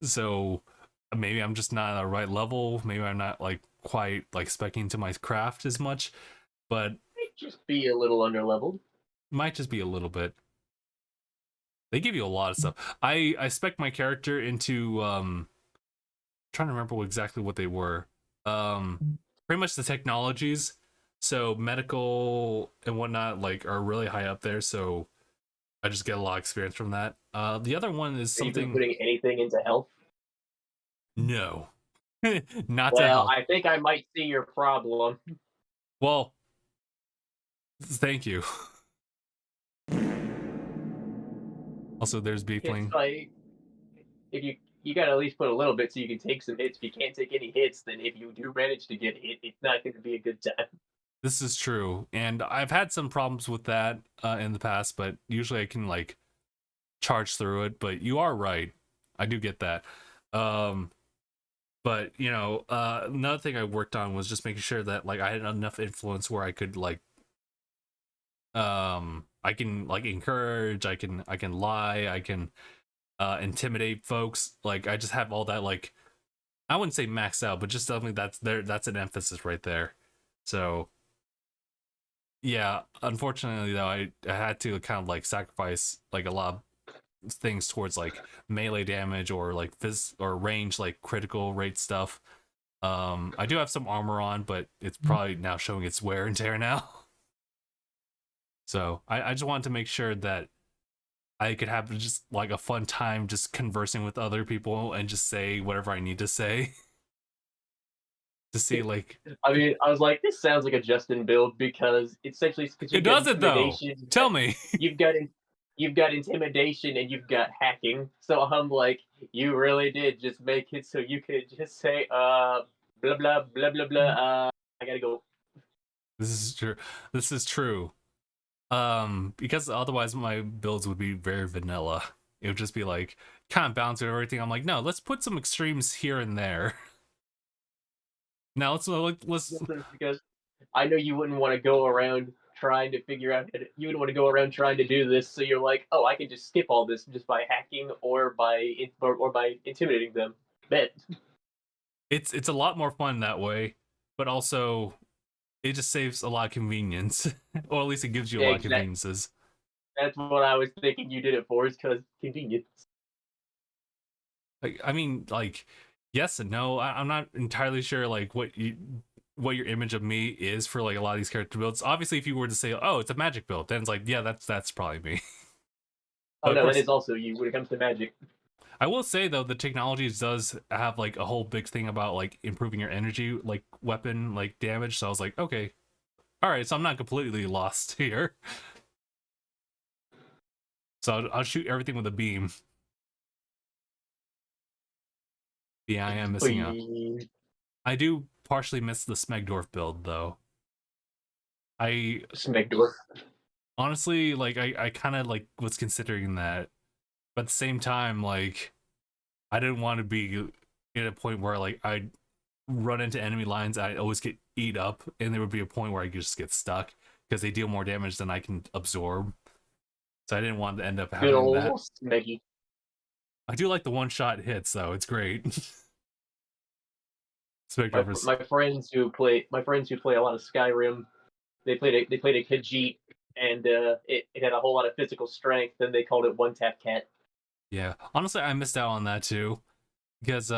So maybe I'm just not at the right level. Maybe I'm not like quite like specking to my craft as much, but Just be a little underleveled. might just be a little bit. They give you a lot of stuff. I spec my character into trying to remember exactly what they were. Pretty much the technologies. So medical and whatnot like are really high up there. So I just get a lot of experience from that. The other one is Are you something. putting anything into health? No, not to Well, help. I think I might see your problem. Well, thank you. Also, there's It's Beefling. like if you gotta at least put a little bit so you can take some hits. If you can't take any hits, then if you do manage to get hit, it's not going to be a good time. This is true, and I've had some problems with that in the past, but usually I can like charge through it. But you are right, I do get that. Um, but another thing I worked on was just making sure that like I had enough influence where I could like I can like encourage, I can lie, I can intimidate folks. Like I just have all that like I wouldn't say maxed out, but just definitely that's an emphasis right there. So yeah, unfortunately though, I had to kind of like sacrifice like a lot of things towards like melee damage or like or range like critical rate stuff. I do have some armor on, but it's probably now showing its wear and tear now. So I just wanted to make sure that I could have just like a fun time just conversing with other people and just say whatever I need to say to see like I mean, I was like, this sounds like a Justin build because it's essentially because it you've got doesn't though. intimidation, Tell me. you've got you've got intimidation and you've got hacking. So I'm like, you really did just make it so you could just say, blah blah blah blah blah. I gotta go. This is true. This is true. Because otherwise my builds would be very vanilla. It would just be like kind of balancing everything. I'm like, no, let's put some extremes here and there. Now let's. Because I know you wouldn't want to go around trying to figure out. You wouldn't want to go around trying to do this. So you're like, oh, I can just skip all this just by hacking or by intimidating them. Bet. It's a lot more fun that way, but also it just saves a lot of convenience, or at least it gives you a Yeah, lot of conveniences. that's what I was thinking you did it for, is because convenience. Like, I mean, like, yes and no. I'm not entirely sure like what your image of me is for like a lot of these character builds. Obviously, if you were to say, "Oh, it's a magic build," then it's like, yeah, that's probably me. Oh But of no, course, it is also you when it comes to magic. I will say though, the technology does have like a whole big thing about like improving your energy, like weapon, like damage. So I was like, okay, all right, so I'm not completely lost here. So I'll shoot everything with a beam. Yeah, I am missing out. I do partially miss the Smegdorf build though. I Smegdorf. honestly like I kind of like was considering that, but at the same time, like I didn't want to be at a point where like I'd run into enemy lines, I'd always get eat up, and there would be a point where I could just get stuck because they deal more damage than I can absorb. So I didn't want to end up Good having that. old Smeggy. I do like the one shot hits though; it's great. My, Spectre is my friends who play a lot of Skyrim, they played a Khajiit, and it had a whole lot of physical strength, and they called it one tap cat. yeah. Honestly, I missed out on that too because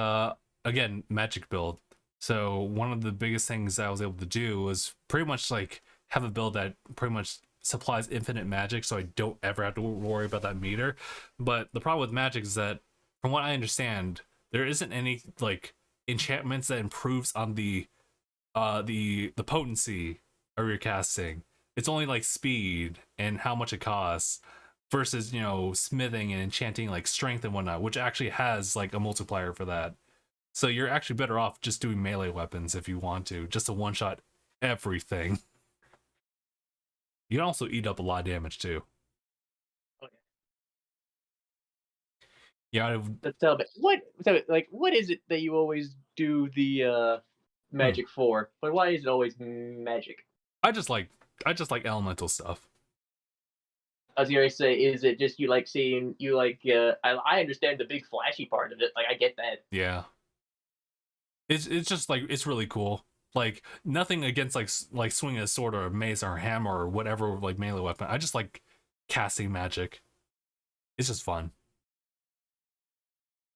again, magic build. So one of the biggest things I was able to do was pretty much like have a build that pretty much supplies infinite magic, so I don't ever have to worry about that meter. But the problem with magic is that, from what I understand, there isn't any like enchantments that improves on the potency of your casting. It's only like speed and how much it costs versus, you know, smithing and enchanting like strength and whatnot, which actually has like a multiplier for that. So you're actually better off just doing melee weapons if you want to, just to one shot everything. You can also eat up a lot of damage too. Okay. Yeah, Tell me what is it that you always do the magic for? But why is it always magic? I just like elemental stuff. I was gonna say, is it just you like seeing you like? I understand the big flashy part of it. Like I get that. Yeah, it's just like it's really cool. Like nothing against like swinging a sword or a mace or a hammer or whatever like melee weapon. I just like casting magic. It's just fun.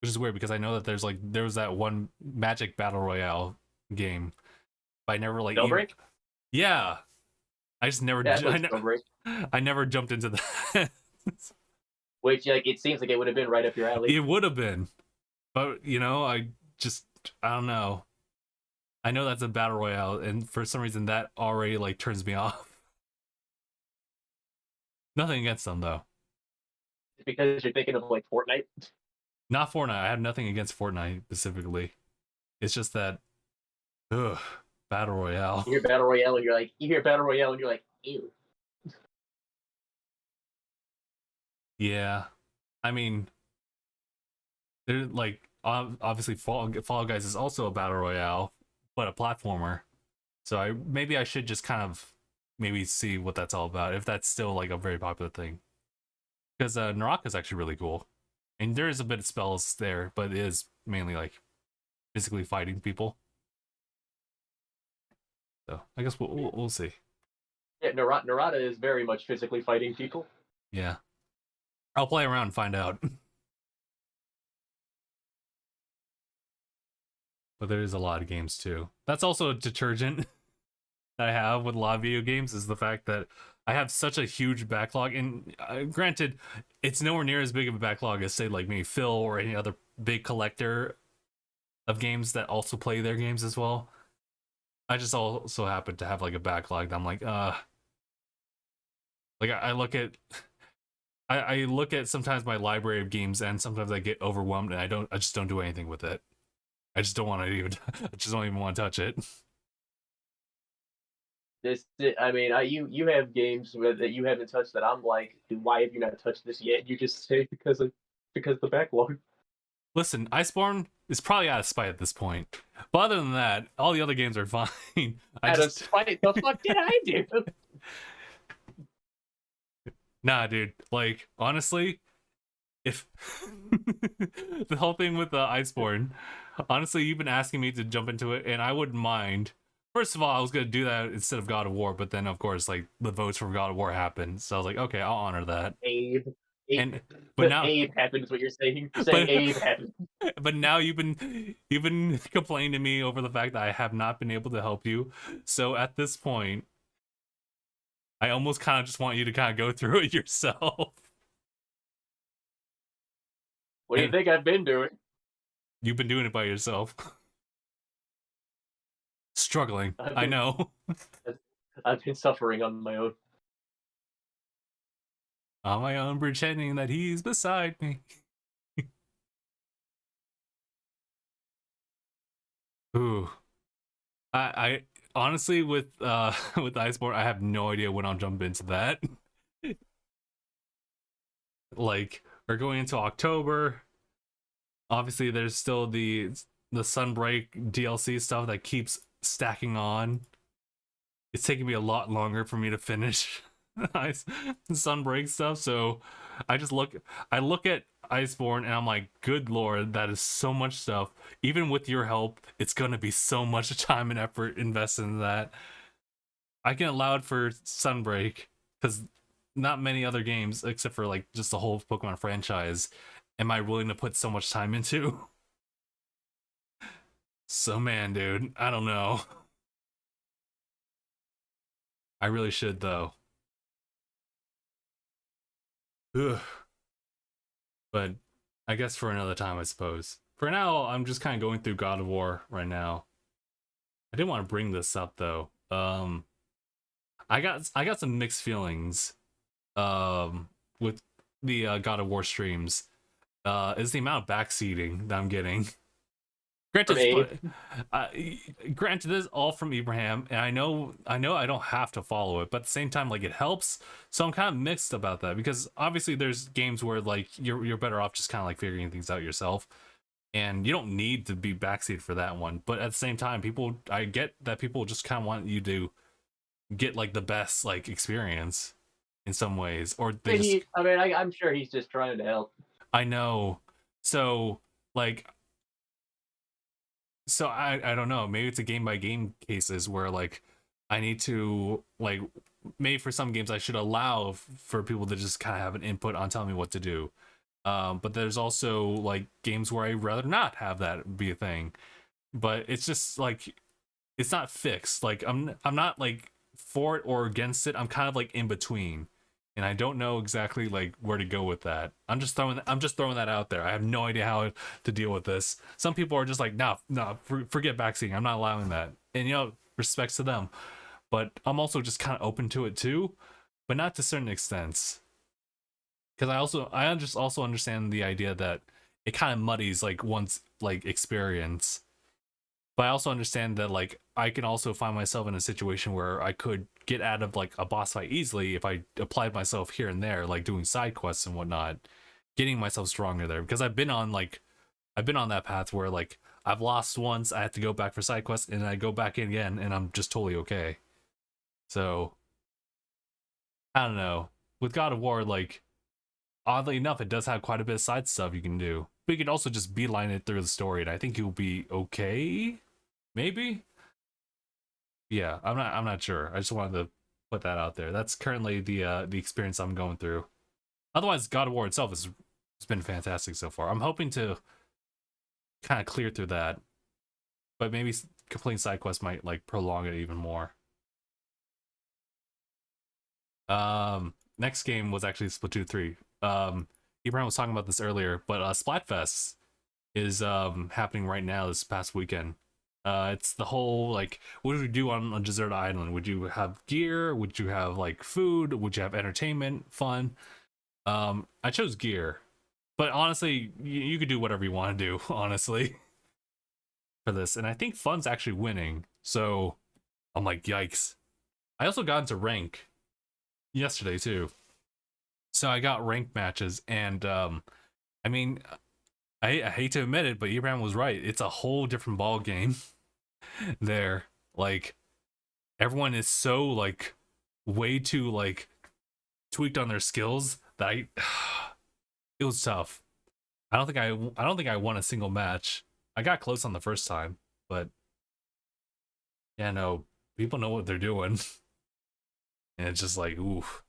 Which is weird because I know that there was that one magic battle royale game, but I never like Spellbreak? yeah. I just never Yeah, I Spellbreak. I never jumped into that. Which like it seems like it would have been right up your alley. It would have been, but you know, I don't know. I know that's a battle royale, and for some reason that already like turns me off. Nothing against them though. Because you're thinking of like Fortnite. Not Fortnite. I have nothing against Fortnite specifically. It's just that, ugh, battle royale. You hear battle royale and you're like, ew. Yeah, I mean, they're like obviously Fall Guys is also a battle royale, but a platformer. So maybe I should just kind of maybe see what that's all about if that's still like a very popular thing. Because Naraka is actually really cool, and there is a bit of spells there, but it is mainly like physically fighting people. So I guess we'll see. Yeah, Narada is very much physically fighting people. Yeah, I'll play around and find out. But there is a lot of games too. That's also a detergent that I have with a lot of video games, is the fact that I have such a huge backlog. And granted, it's nowhere near as big of a backlog as say like maybe Phil or any other big collector of games that also play their games as well. I just also happen to have like a backlog that I'm like I look at I look at sometimes my library of games, and sometimes I get overwhelmed, and I just don't do anything with it. I just don't want to even. I just don't even want to touch it. I mean, you have games that you haven't touched that I'm like, why have you not touched this yet? You just say because the backlog. Listen, Iceborne is probably out of spite at this point. But other than that, all the other games are fine. Out of spite, the fuck did I do? Nah, dude. Like, honestly, if the whole thing with Iceborne, honestly, you've been asking me to jump into it, and I wouldn't mind. First of all, I was gonna do that instead of God of War, but then of course, like the votes for God of War happened, so I was like, okay, I'll honor that. Abe. And but now, Abe happened is what you're saying. You're saying Abe happened. but now you've been complaining to me over the fact that I have not been able to help you. So at this point, I almost kind of just want you to kind of go through it yourself. What do you think I've been doing? You've been doing it by yourself. Struggling. I know. I've been suffering on my own. On my own, pretending that he's beside me. Ooh. I honestly with with Iceborne, I have no idea when I'll jump into that. Like, we're going into October. Obviously, there's still the Sunbreak DLC stuff that keeps stacking on. It's taking me a lot longer for me to finish Sunbreak stuff, so I look at Iceborne and I'm like, good lord, that is so much stuff. Even with your help, it's gonna be so much time and effort invested in that. I can allow it for Sunbreak because not many other games, except for like just the whole Pokemon franchise, am I willing to put so much time into. So man, dude, I don't know. I really should though. Ugh. But I guess for another time, I suppose. For now, I'm just kind of going through God of War right now. I didn't want to bring this up though. I got some mixed feelings with the God of War streams. Is the amount of backseating that I'm getting. Granted, granted, this is all from Ibrahim, and I know I don't have to follow it, but at the same time, like, it helps. So I'm kind of mixed about that because obviously there's games where like you're better off just kind of like figuring things out yourself, and you don't need to be backseat for that one. But at the same time, I get that people just kind of want you to get like the best like experience in some ways, or I'm sure he's just trying to help. I know. So like. So I don't know, maybe it's a game by game cases where like I need to like, maybe for some games I should allow for people to just kind of have an input on telling me what to do, but there's also like games where I'd rather not have that be a thing. But it's just like, it's not fixed. Like I'm not like for it or against it. I'm kind of like in between, and I don't know exactly like where to go with that. I'm just throwing that out there. I have no idea how to deal with this. Some people are just like, no, forget backseating. I'm not allowing that, and respects to them. But I'm also just kind of open to it too, but not to certain extents. Because I just also understand the idea that it kind of muddies like one's like experience. But I also understand that like I can also find myself in a situation where I could get out of like a boss fight easily if I applied myself here and there, like doing side quests and whatnot, getting myself stronger there. Because I've been on that path where like I've lost once, I have to go back for side quests, and I go back in again, and I'm just totally okay. So I don't know. With God of War, like, oddly enough, it does have quite a bit of side stuff you can do. But you can also just beeline it through the story, and I think you'll be okay. Maybe. Yeah, I'm not sure. I just wanted to put that out there. That's currently the experience I'm going through. Otherwise, God of War itself has been fantastic so far. I'm hoping to kind of clear through that, but maybe completing side quests might like prolong it even more. Next game was actually Splatoon 3. Ibrahim was talking about this earlier, but Splatfest is happening right now this past weekend. It's the whole like, what would you do on a desert island? Would you have gear? Would you have like food? Would you have entertainment, fun? I chose gear, but honestly, you could do whatever you want to do, honestly, for this. And I think fun's actually winning, so I'm like, yikes. I also got into rank yesterday too, so I got rank matches, and I mean, I hate to admit it, but Abraham was right. It's a whole different ball game there. Like, everyone is so like way too like tweaked on their skills that it was tough. I don't think I won a single match. I got close on the first time, but yeah, no, people know what they're doing. And it's just like, oof.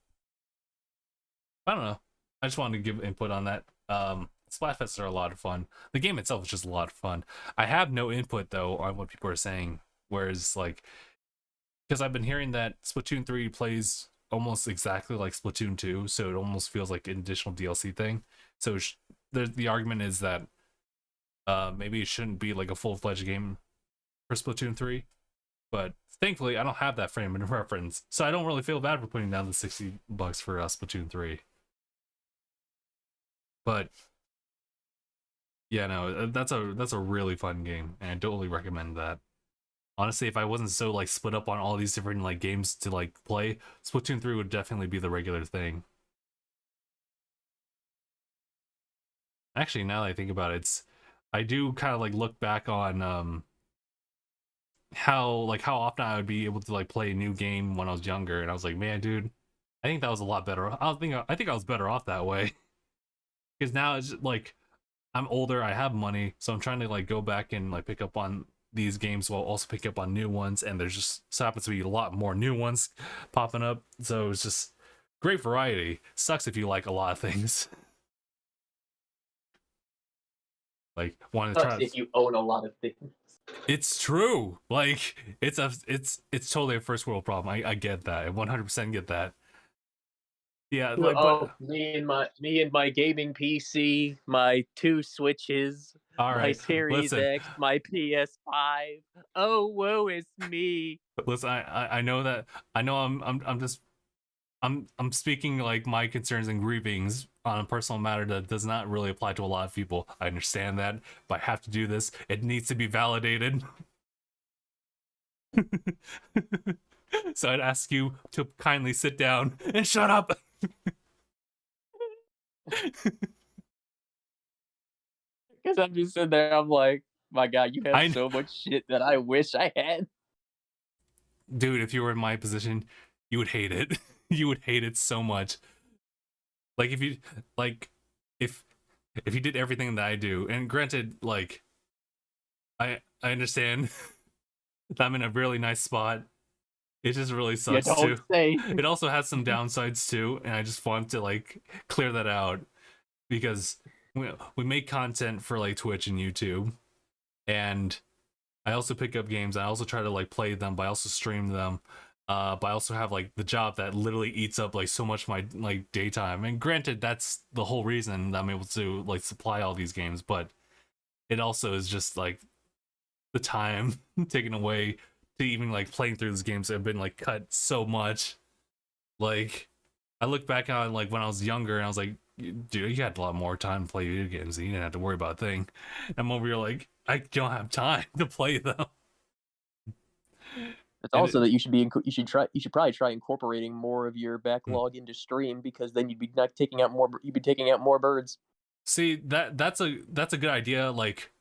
I don't know. I just wanted to give input on that. Splatfests are a lot of fun. The game itself is just a lot of fun. I have no input though on what people are saying. Whereas like, because I've been hearing that Splatoon 3 plays almost exactly like Splatoon 2, so it almost feels like an additional DLC thing. So the argument is that maybe it shouldn't be like a full-fledged game for Splatoon 3. But thankfully, I don't have that frame of reference, so I don't really feel bad for putting down the $60 for Splatoon 3. But yeah, no, that's a really fun game, and I totally recommend that. Honestly, if I wasn't so like split up on all these different like games to like play, Splatoon 3 would definitely be the regular thing. Actually, now that I think about it, I do kind of like look back on how often I would be able to like play a new game when I was younger, and I was like, man, dude, I think that was a lot better. I think I was better off that way. Because now it's like I'm older, I have money, so I'm trying to like go back and like pick up on these games while also pick up on new ones, and there's just so happens to be a lot more new ones popping up, so it's just great variety. Sucks if you like a lot of things. Like wanting to Sucks try. if you own a lot of things. It's true. Like it's totally a first world problem. I get that. I 100% get that. Yeah, like, but Me and my gaming PC, my 2 Switches, all my right, Series listen. X, my PS5. Oh, woe is me. Listen, I know that. I know I'm just I'm speaking like my concerns and grievings on a personal matter that does not really apply to a lot of people. I understand that, but I have to do this. It needs to be validated. So I'd ask you to kindly sit down and shut up. Because I'm just sitting there, I'm like, my God, you have I so much shit that I wish I had. Dude, if you were in my position, you would hate it. You would hate it so much. Like if you like if if you did everything that I do, and granted, like I understand that I'm in a really nice spot. It just really You sucks don't too. say. It also has some downsides too, and I just want to like clear that out because we make content for like Twitch and YouTube, and I also pick up games. I also try to like play them, but I also stream them. But I also have like the job that literally eats up like so much of my like daytime. And granted, that's the whole reason that I'm able to like supply all these games. But it also is just like the time taken away to even like playing through these games that have been like cut so much. Like I look back on like when I was younger and I was like, dude, you had a lot more time to play video games and you didn't have to worry about a thing. And I'm over here like, I don't have time to play them. It's And also that you should probably try incorporating more of your backlog into stream, because then you'd be taking out more birds. see that's a good idea, like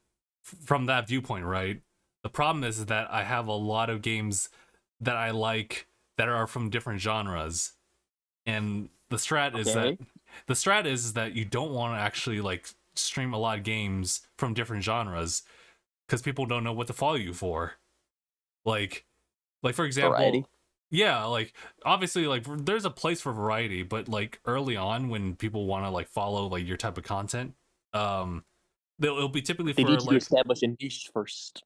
from that viewpoint, right? The problem is that I have a lot of games that I like that are from different genres, and Okay. the strat is that you don't want to actually like stream a lot of games from different genres because people don't know what to follow you for. Like for Variety. example, yeah, like obviously like there's a place for variety, but like early on when people want to like follow like your type of content, um it'll be typically They for need to like establish a niche first.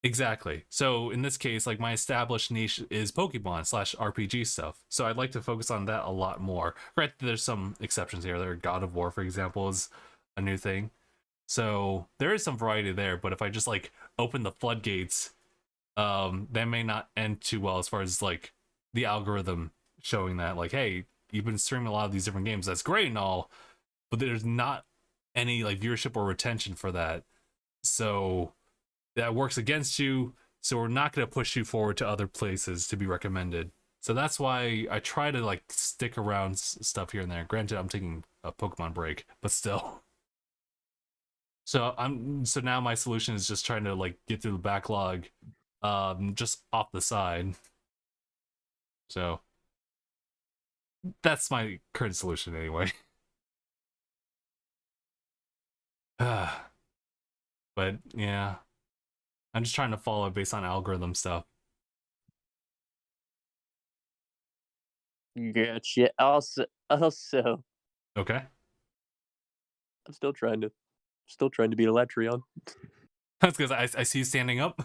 exactly. So in this case, like my established niche is Pokemon slash RPG stuff. So I'd like to focus on that a lot more. Right, there's some exceptions here. There, God of War, for example, is a new thing. So there is some variety there. But if I just like open the floodgates, that may not end too well as far as like the algorithm showing that like, hey, you've been streaming a lot of these different games. That's great and all, but there's not any like viewership or retention for that. So that works against you. So we're not going to push you forward to other places to be recommended. So that's why I try to like stick around stuff here and there. Granted, I'm taking a Pokemon break, but still. So now my solution is just trying to like get through the backlog, just off the side. So that's my current solution anyway. But yeah, I'm just trying to follow it based on algorithm stuff. Gotcha. Also, Okay. I'm still trying to beat Electrion. That's because I see you standing up.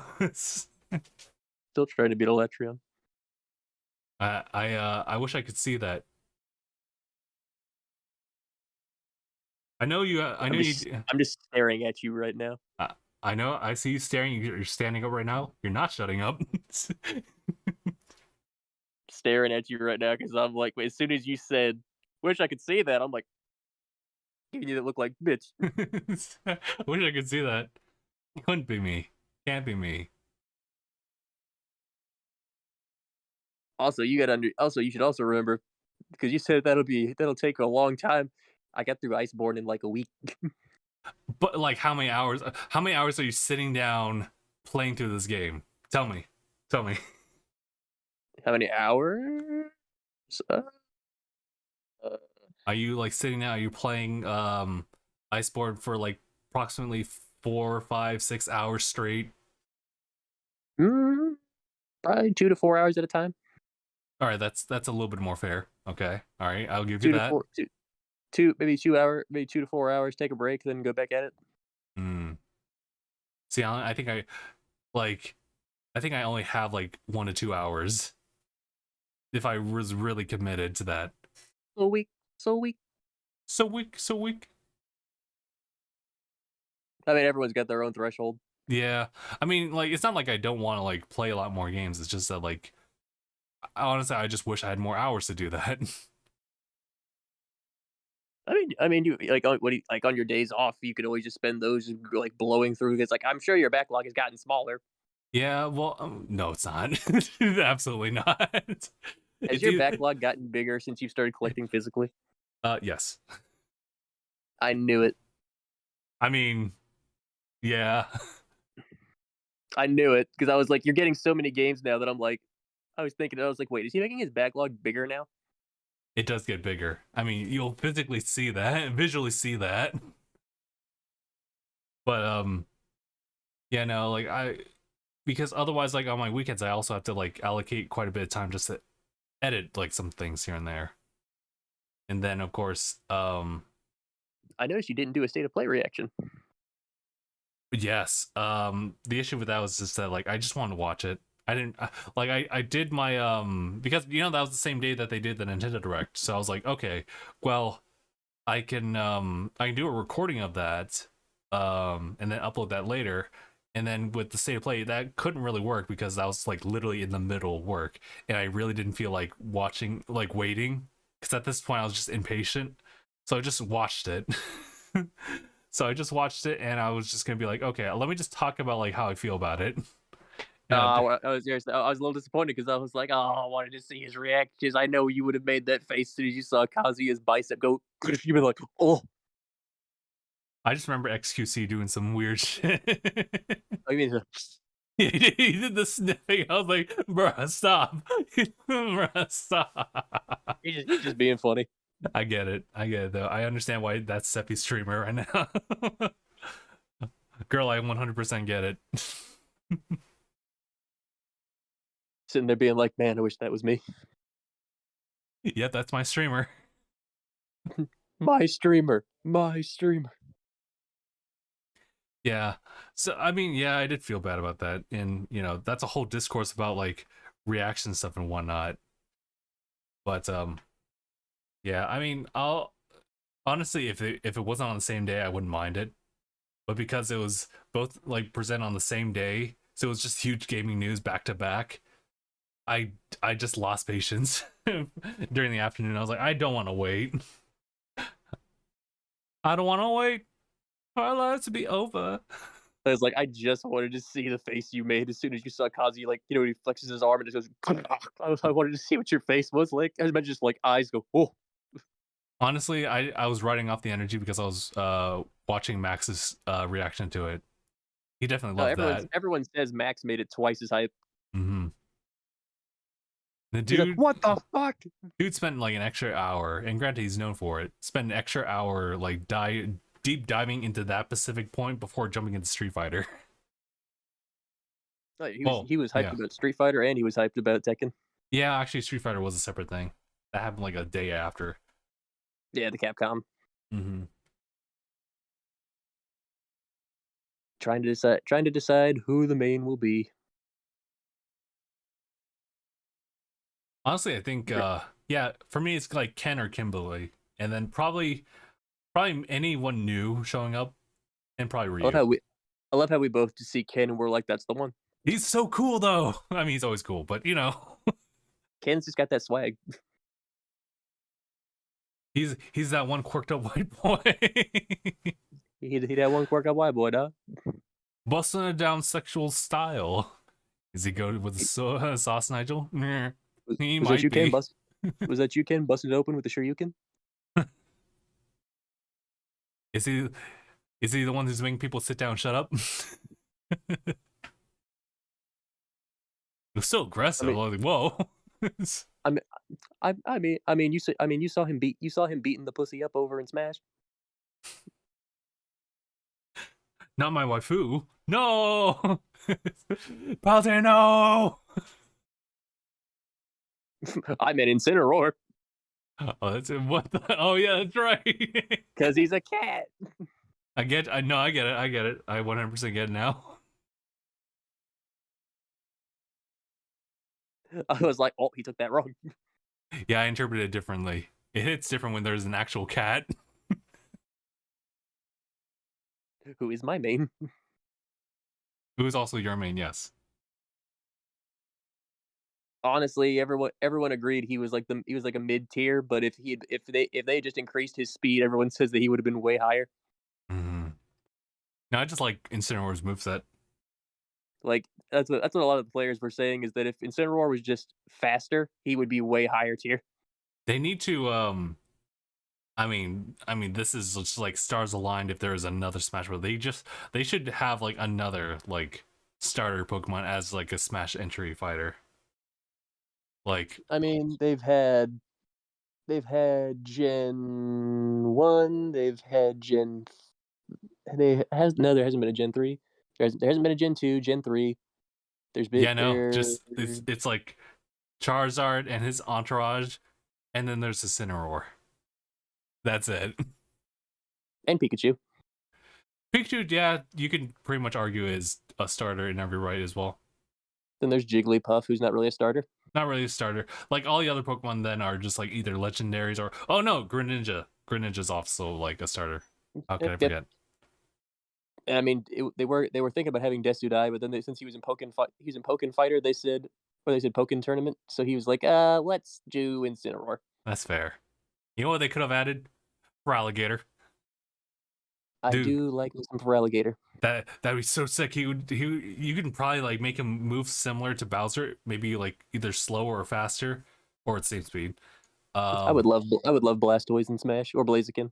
Still trying to beat Electrion. I wish I could see that. I know you. I'm just staring at you right now. I know. I see you staring. You're standing up right now. You're not shutting up. Staring at you right now because I'm like, as soon as you said, "Wish I could see that," I'm like, giving you that look like, bitch. I wish I could see that. Couldn't be me. Can't be me. Also, you should also remember, because you said that'll take a long time. I got through Iceborne in like a week. But like, how many hours? How many hours are you sitting down playing through this game? Tell me. How many hours? Are you like sitting down? Are you playing Iceborne for like approximately 4, 5, 6 hours straight? Probably 2 to 4 hours at a time. All right, that's a little bit more fair. Okay, all right, I'll give you that. Maybe 2 to 4 hours. Take a break, then go back at it. See, I think I only have like 1 to 2 hours if I was really committed to that. So weak. I mean, everyone's got their own threshold. Yeah, I mean, like, it's not like I don't want to like play a lot more games. It's just that, like, honestly, I just wish I had more hours to do that. I mean, you like on your days off, you could always just spend those like blowing through. Because like, I'm sure your backlog has gotten smaller. Yeah, well, no, it's not. Absolutely not. Has your backlog gotten bigger since you started collecting physically? Yes. I knew it. I mean, yeah. I knew it because I was like, you're getting so many games now that I was like, wait, is he making his backlog bigger now? It does get bigger. I mean, you'll physically see that, visually see that. But yeah, no, like because otherwise, like on my weekends, I also have to like allocate quite a bit of time just to edit like some things here and there. And then of course, I noticed you didn't do a state of play reaction. Yes. The issue with that was just that like I just wanted to watch it. I didn't like I did my because you know that was the same day that they did the Nintendo Direct. So I was like, okay, well, I can do a recording of that and then upload that later. And then with the state of play, that couldn't really work because that was like literally in the middle of work and I really didn't feel like waiting because at this point I was just impatient. So I just watched it. So I just watched it and I was just gonna be like, okay, let me just talk about like how I feel about it. I was a little disappointed because I was like, oh, I wanted to see his reactions. I know you would have made that face as soon as you saw Kazuya's bicep go. You've been like, oh. I just remember XQC doing some weird shit. I mean, he did the sniffing. I was like, bruh, stop. Bruh, stop. He's just being funny. I get it though. I understand why that's Seppi's streamer right now. Girl, I 100% get it. Sitting there being like, man, I wish that was me. Yep, that's my streamer. My streamer. Yeah. So I mean, yeah, I did feel bad about that. And you know, that's a whole discourse about like reaction stuff and whatnot. But yeah, I mean, I'll honestly, if it wasn't on the same day, I wouldn't mind it. But because it was both like present on the same day, so it was just huge gaming news back to back. I just lost patience during the afternoon. I was like, I don't want to wait. I don't want to wait for our lives to be over. I was like, I just wanted to see the face you made as soon as you saw Kazi, like, you know, he flexes his arm and it goes. I wanted to see what your face was like. I imagine just like eyes go, oh. Honestly, I was writing off the energy because I was watching Max's reaction to it. He definitely loved that. Everyone says Max made it twice as hype. Mm-hmm. The He's like, dude, what the fuck? dude spent like an extra hour, and granted he's known for it. Spent an extra hour like deep diving into that specific point before jumping into Street Fighter. He was hyped about Street Fighter and he was hyped about Tekken. Yeah, actually, Street Fighter was a separate thing. That happened like a day after. Yeah, the Capcom. Mm-hmm. Trying to decide who the main will be. Honestly, I think yeah, for me it's like Ken or Kimberly, and then probably anyone new showing up, and probably Ryu. I love how we both just see Ken and we're like, that's the one. He's so cool though. I mean, he's always cool, but you know, Ken's just got that swag. he's that one quirked up white boy. he that one quirk up white boy, dog. Busting it down sexual style. Is he going with the sauce, Nigel? He might be. Was that you, Ken, busting it open with the Shoryuken? Is he the one who's making people sit down and shut up? It was so aggressive. I was like, whoa. I mean, you saw him beating the pussy up over in Smash. Not my waifu. No. Palte, no. I meant Incineroar. Oh, that's it. What the? Oh yeah, that's right. Because he's a cat. I get it. I 100% get it now. I was like, oh, he took that wrong. Yeah, I interpret it differently. It hits different when there's an actual cat. Who is my main? Who is also your main? Yes. Honestly, everyone agreed he was like a mid tier. But if they just increased his speed, everyone says that he would have been way higher. Mm-hmm. No, I just like Incineroar's moveset. Like that's what a lot of the players were saying, is that if Incineroar was just faster, he would be way higher tier. They need to I mean this is just like stars aligned. If there is another Smash Bros, they should have like another like starter Pokemon as like a Smash entry fighter. Like, I mean, they've had Gen 1, they've had Gen there hasn't been a Gen 3. There hasn't been a Gen 2, Gen 3. There's been just it's like Charizard and his entourage, and then there's the Incineroar. That's it. And Pikachu. Pikachu, yeah, you can pretty much argue is a starter in every right as well. Then there's Jigglypuff, who's not really a starter. Not really a starter. Like all the other Pokemon then are just like either legendaries or oh no, Greninja. Greninja's also like a starter. How could I forget? I mean, they were thinking about having Desudai, but then since he was in Pokken Fighter, they said Pokken Tournament, so he was like, let's do Incineroar. That's fair. You know what they could have added? Feraligatr. I do like some Feraligatr. That'd be so sick. You can probably like make him move similar to Bowser, maybe like either slower or faster, or at same speed. I would love Blastoise in Smash, or Blaziken.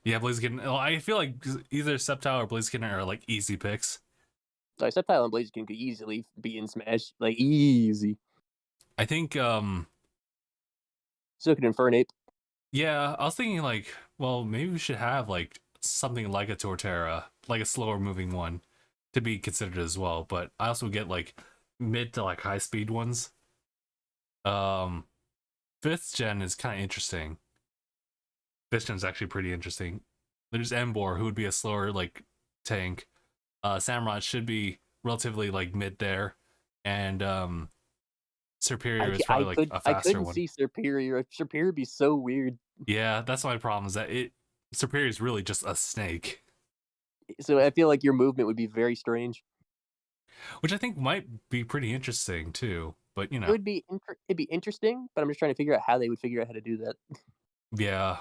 Yeah, Blaziken. I feel like either Sceptile or Blaziken are like easy picks. Like Sceptile and Blaziken could easily be in Smash, like easy. I think so could Infernape. Yeah, I was thinking like, well, maybe we should have like something like a Torterra, like a slower moving one, to be considered as well. But I also get like mid to like high speed ones. 5th gen is kind of interesting. 5th gen is actually pretty interesting. There's Embor, who would be a slower like tank. Samurott should be relatively like mid there, and Superior is probably like a faster one. I couldn't see Superior. Superior would be so weird. Yeah, that's my problem, is that Superior is really just a snake. So I feel like your movement would be very strange. Which I think might be pretty interesting too. but you It know, would be it'd be interesting, but I'm just trying to figure out how they would figure out how to do that. yeah,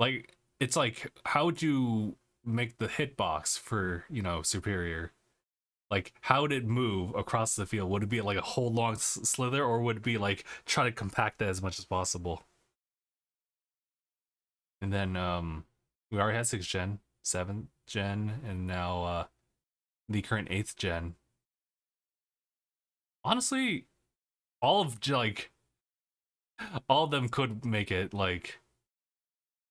like it's like how would you make the hitbox for superior? Like how would it move across the field? Would it be like a whole long slither, or would it be like try to compact that as much as possible? And then we already had 6th gen, 7th gen, and now the current 8th gen. Honestly, all of all of them could make it. Like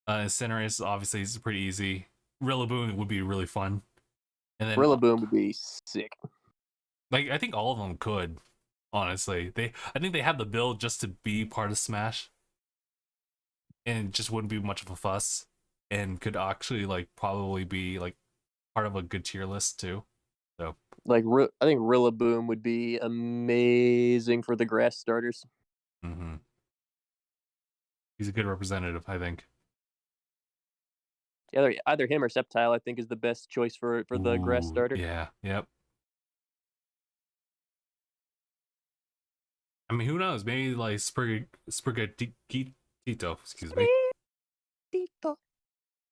Incinerus obviously is pretty easy. Rillaboom would be really fun. And then Rillaboom would be sick. like I think all of them could, honestly. I think they have the build just to be part of Smash. And it just wouldn't be much of a fuss. And could actually like probably be like part of a good tier list too. So Like I think Rillaboom would be amazing for the grass starters. he's a good representative, I think. Either him or Sceptile, I think, is the best choice for the grass Ooh, starter. yeah, yep. I mean, who knows? Maybe like Sprigatito, excuse me. Tito.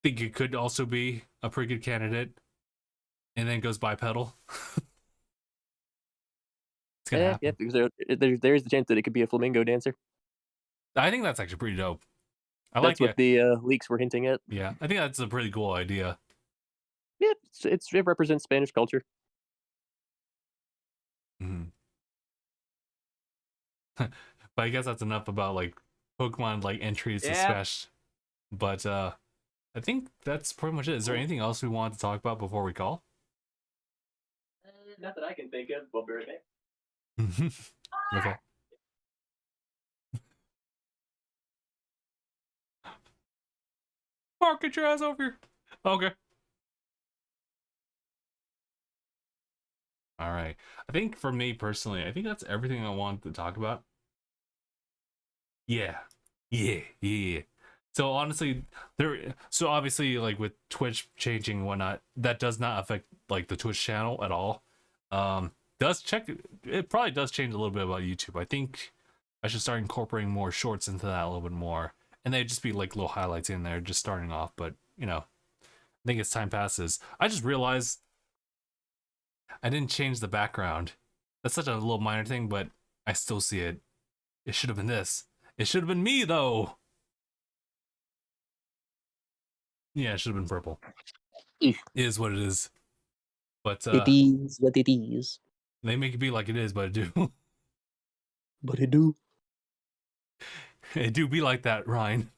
Think it could also be a pretty good candidate, and then goes bipedal. It's gonna happen. Yeah, because there's the chance that it could be a flamingo dancer. I think that's actually pretty dope. I That's like what it. the leaks were hinting at. Yeah, I think that's a pretty cool idea. Yeah, it represents Spanish culture. Mm-hmm. But I guess that's enough about like Pokemon like entries to Smash. But I think that's pretty much it. Is there anything else we want to talk about before we call? Not that I can think of. We'll be right back. Okay. Mark, get your ass over here. Okay. All right. I think for me personally, I think that's everything I wanted to talk about. Yeah. Yeah. So honestly, so obviously like with Twitch changing and whatnot, that does not affect like the Twitch channel at all. It probably does change a little bit about YouTube. I think I should start incorporating more shorts into that a little bit more. And they'd just be like little highlights in there just starting off, but I think as time passes, I just realized I didn't change the background. That's such a little minor thing, but I still see it. It should have been this. It should have been me though. Yeah, it should have been purple. It is what it is. But it is what it is. They make it be like it is, but it do. But it do. It do be like that, Ryan.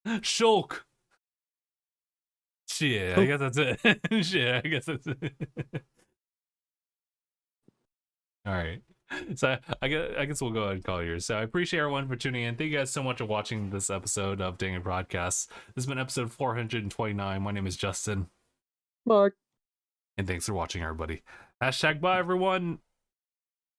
Shulk. Shit, I guess that's it. Shit, I guess that's it. All right. So I guess we'll go ahead and call yours. So I appreciate everyone for tuning in. Thank you guys so much for watching this episode of DangIT Prodcast. This has been episode 429. My name is Justin. Mark. And thanks for watching, everybody. # bye, everyone.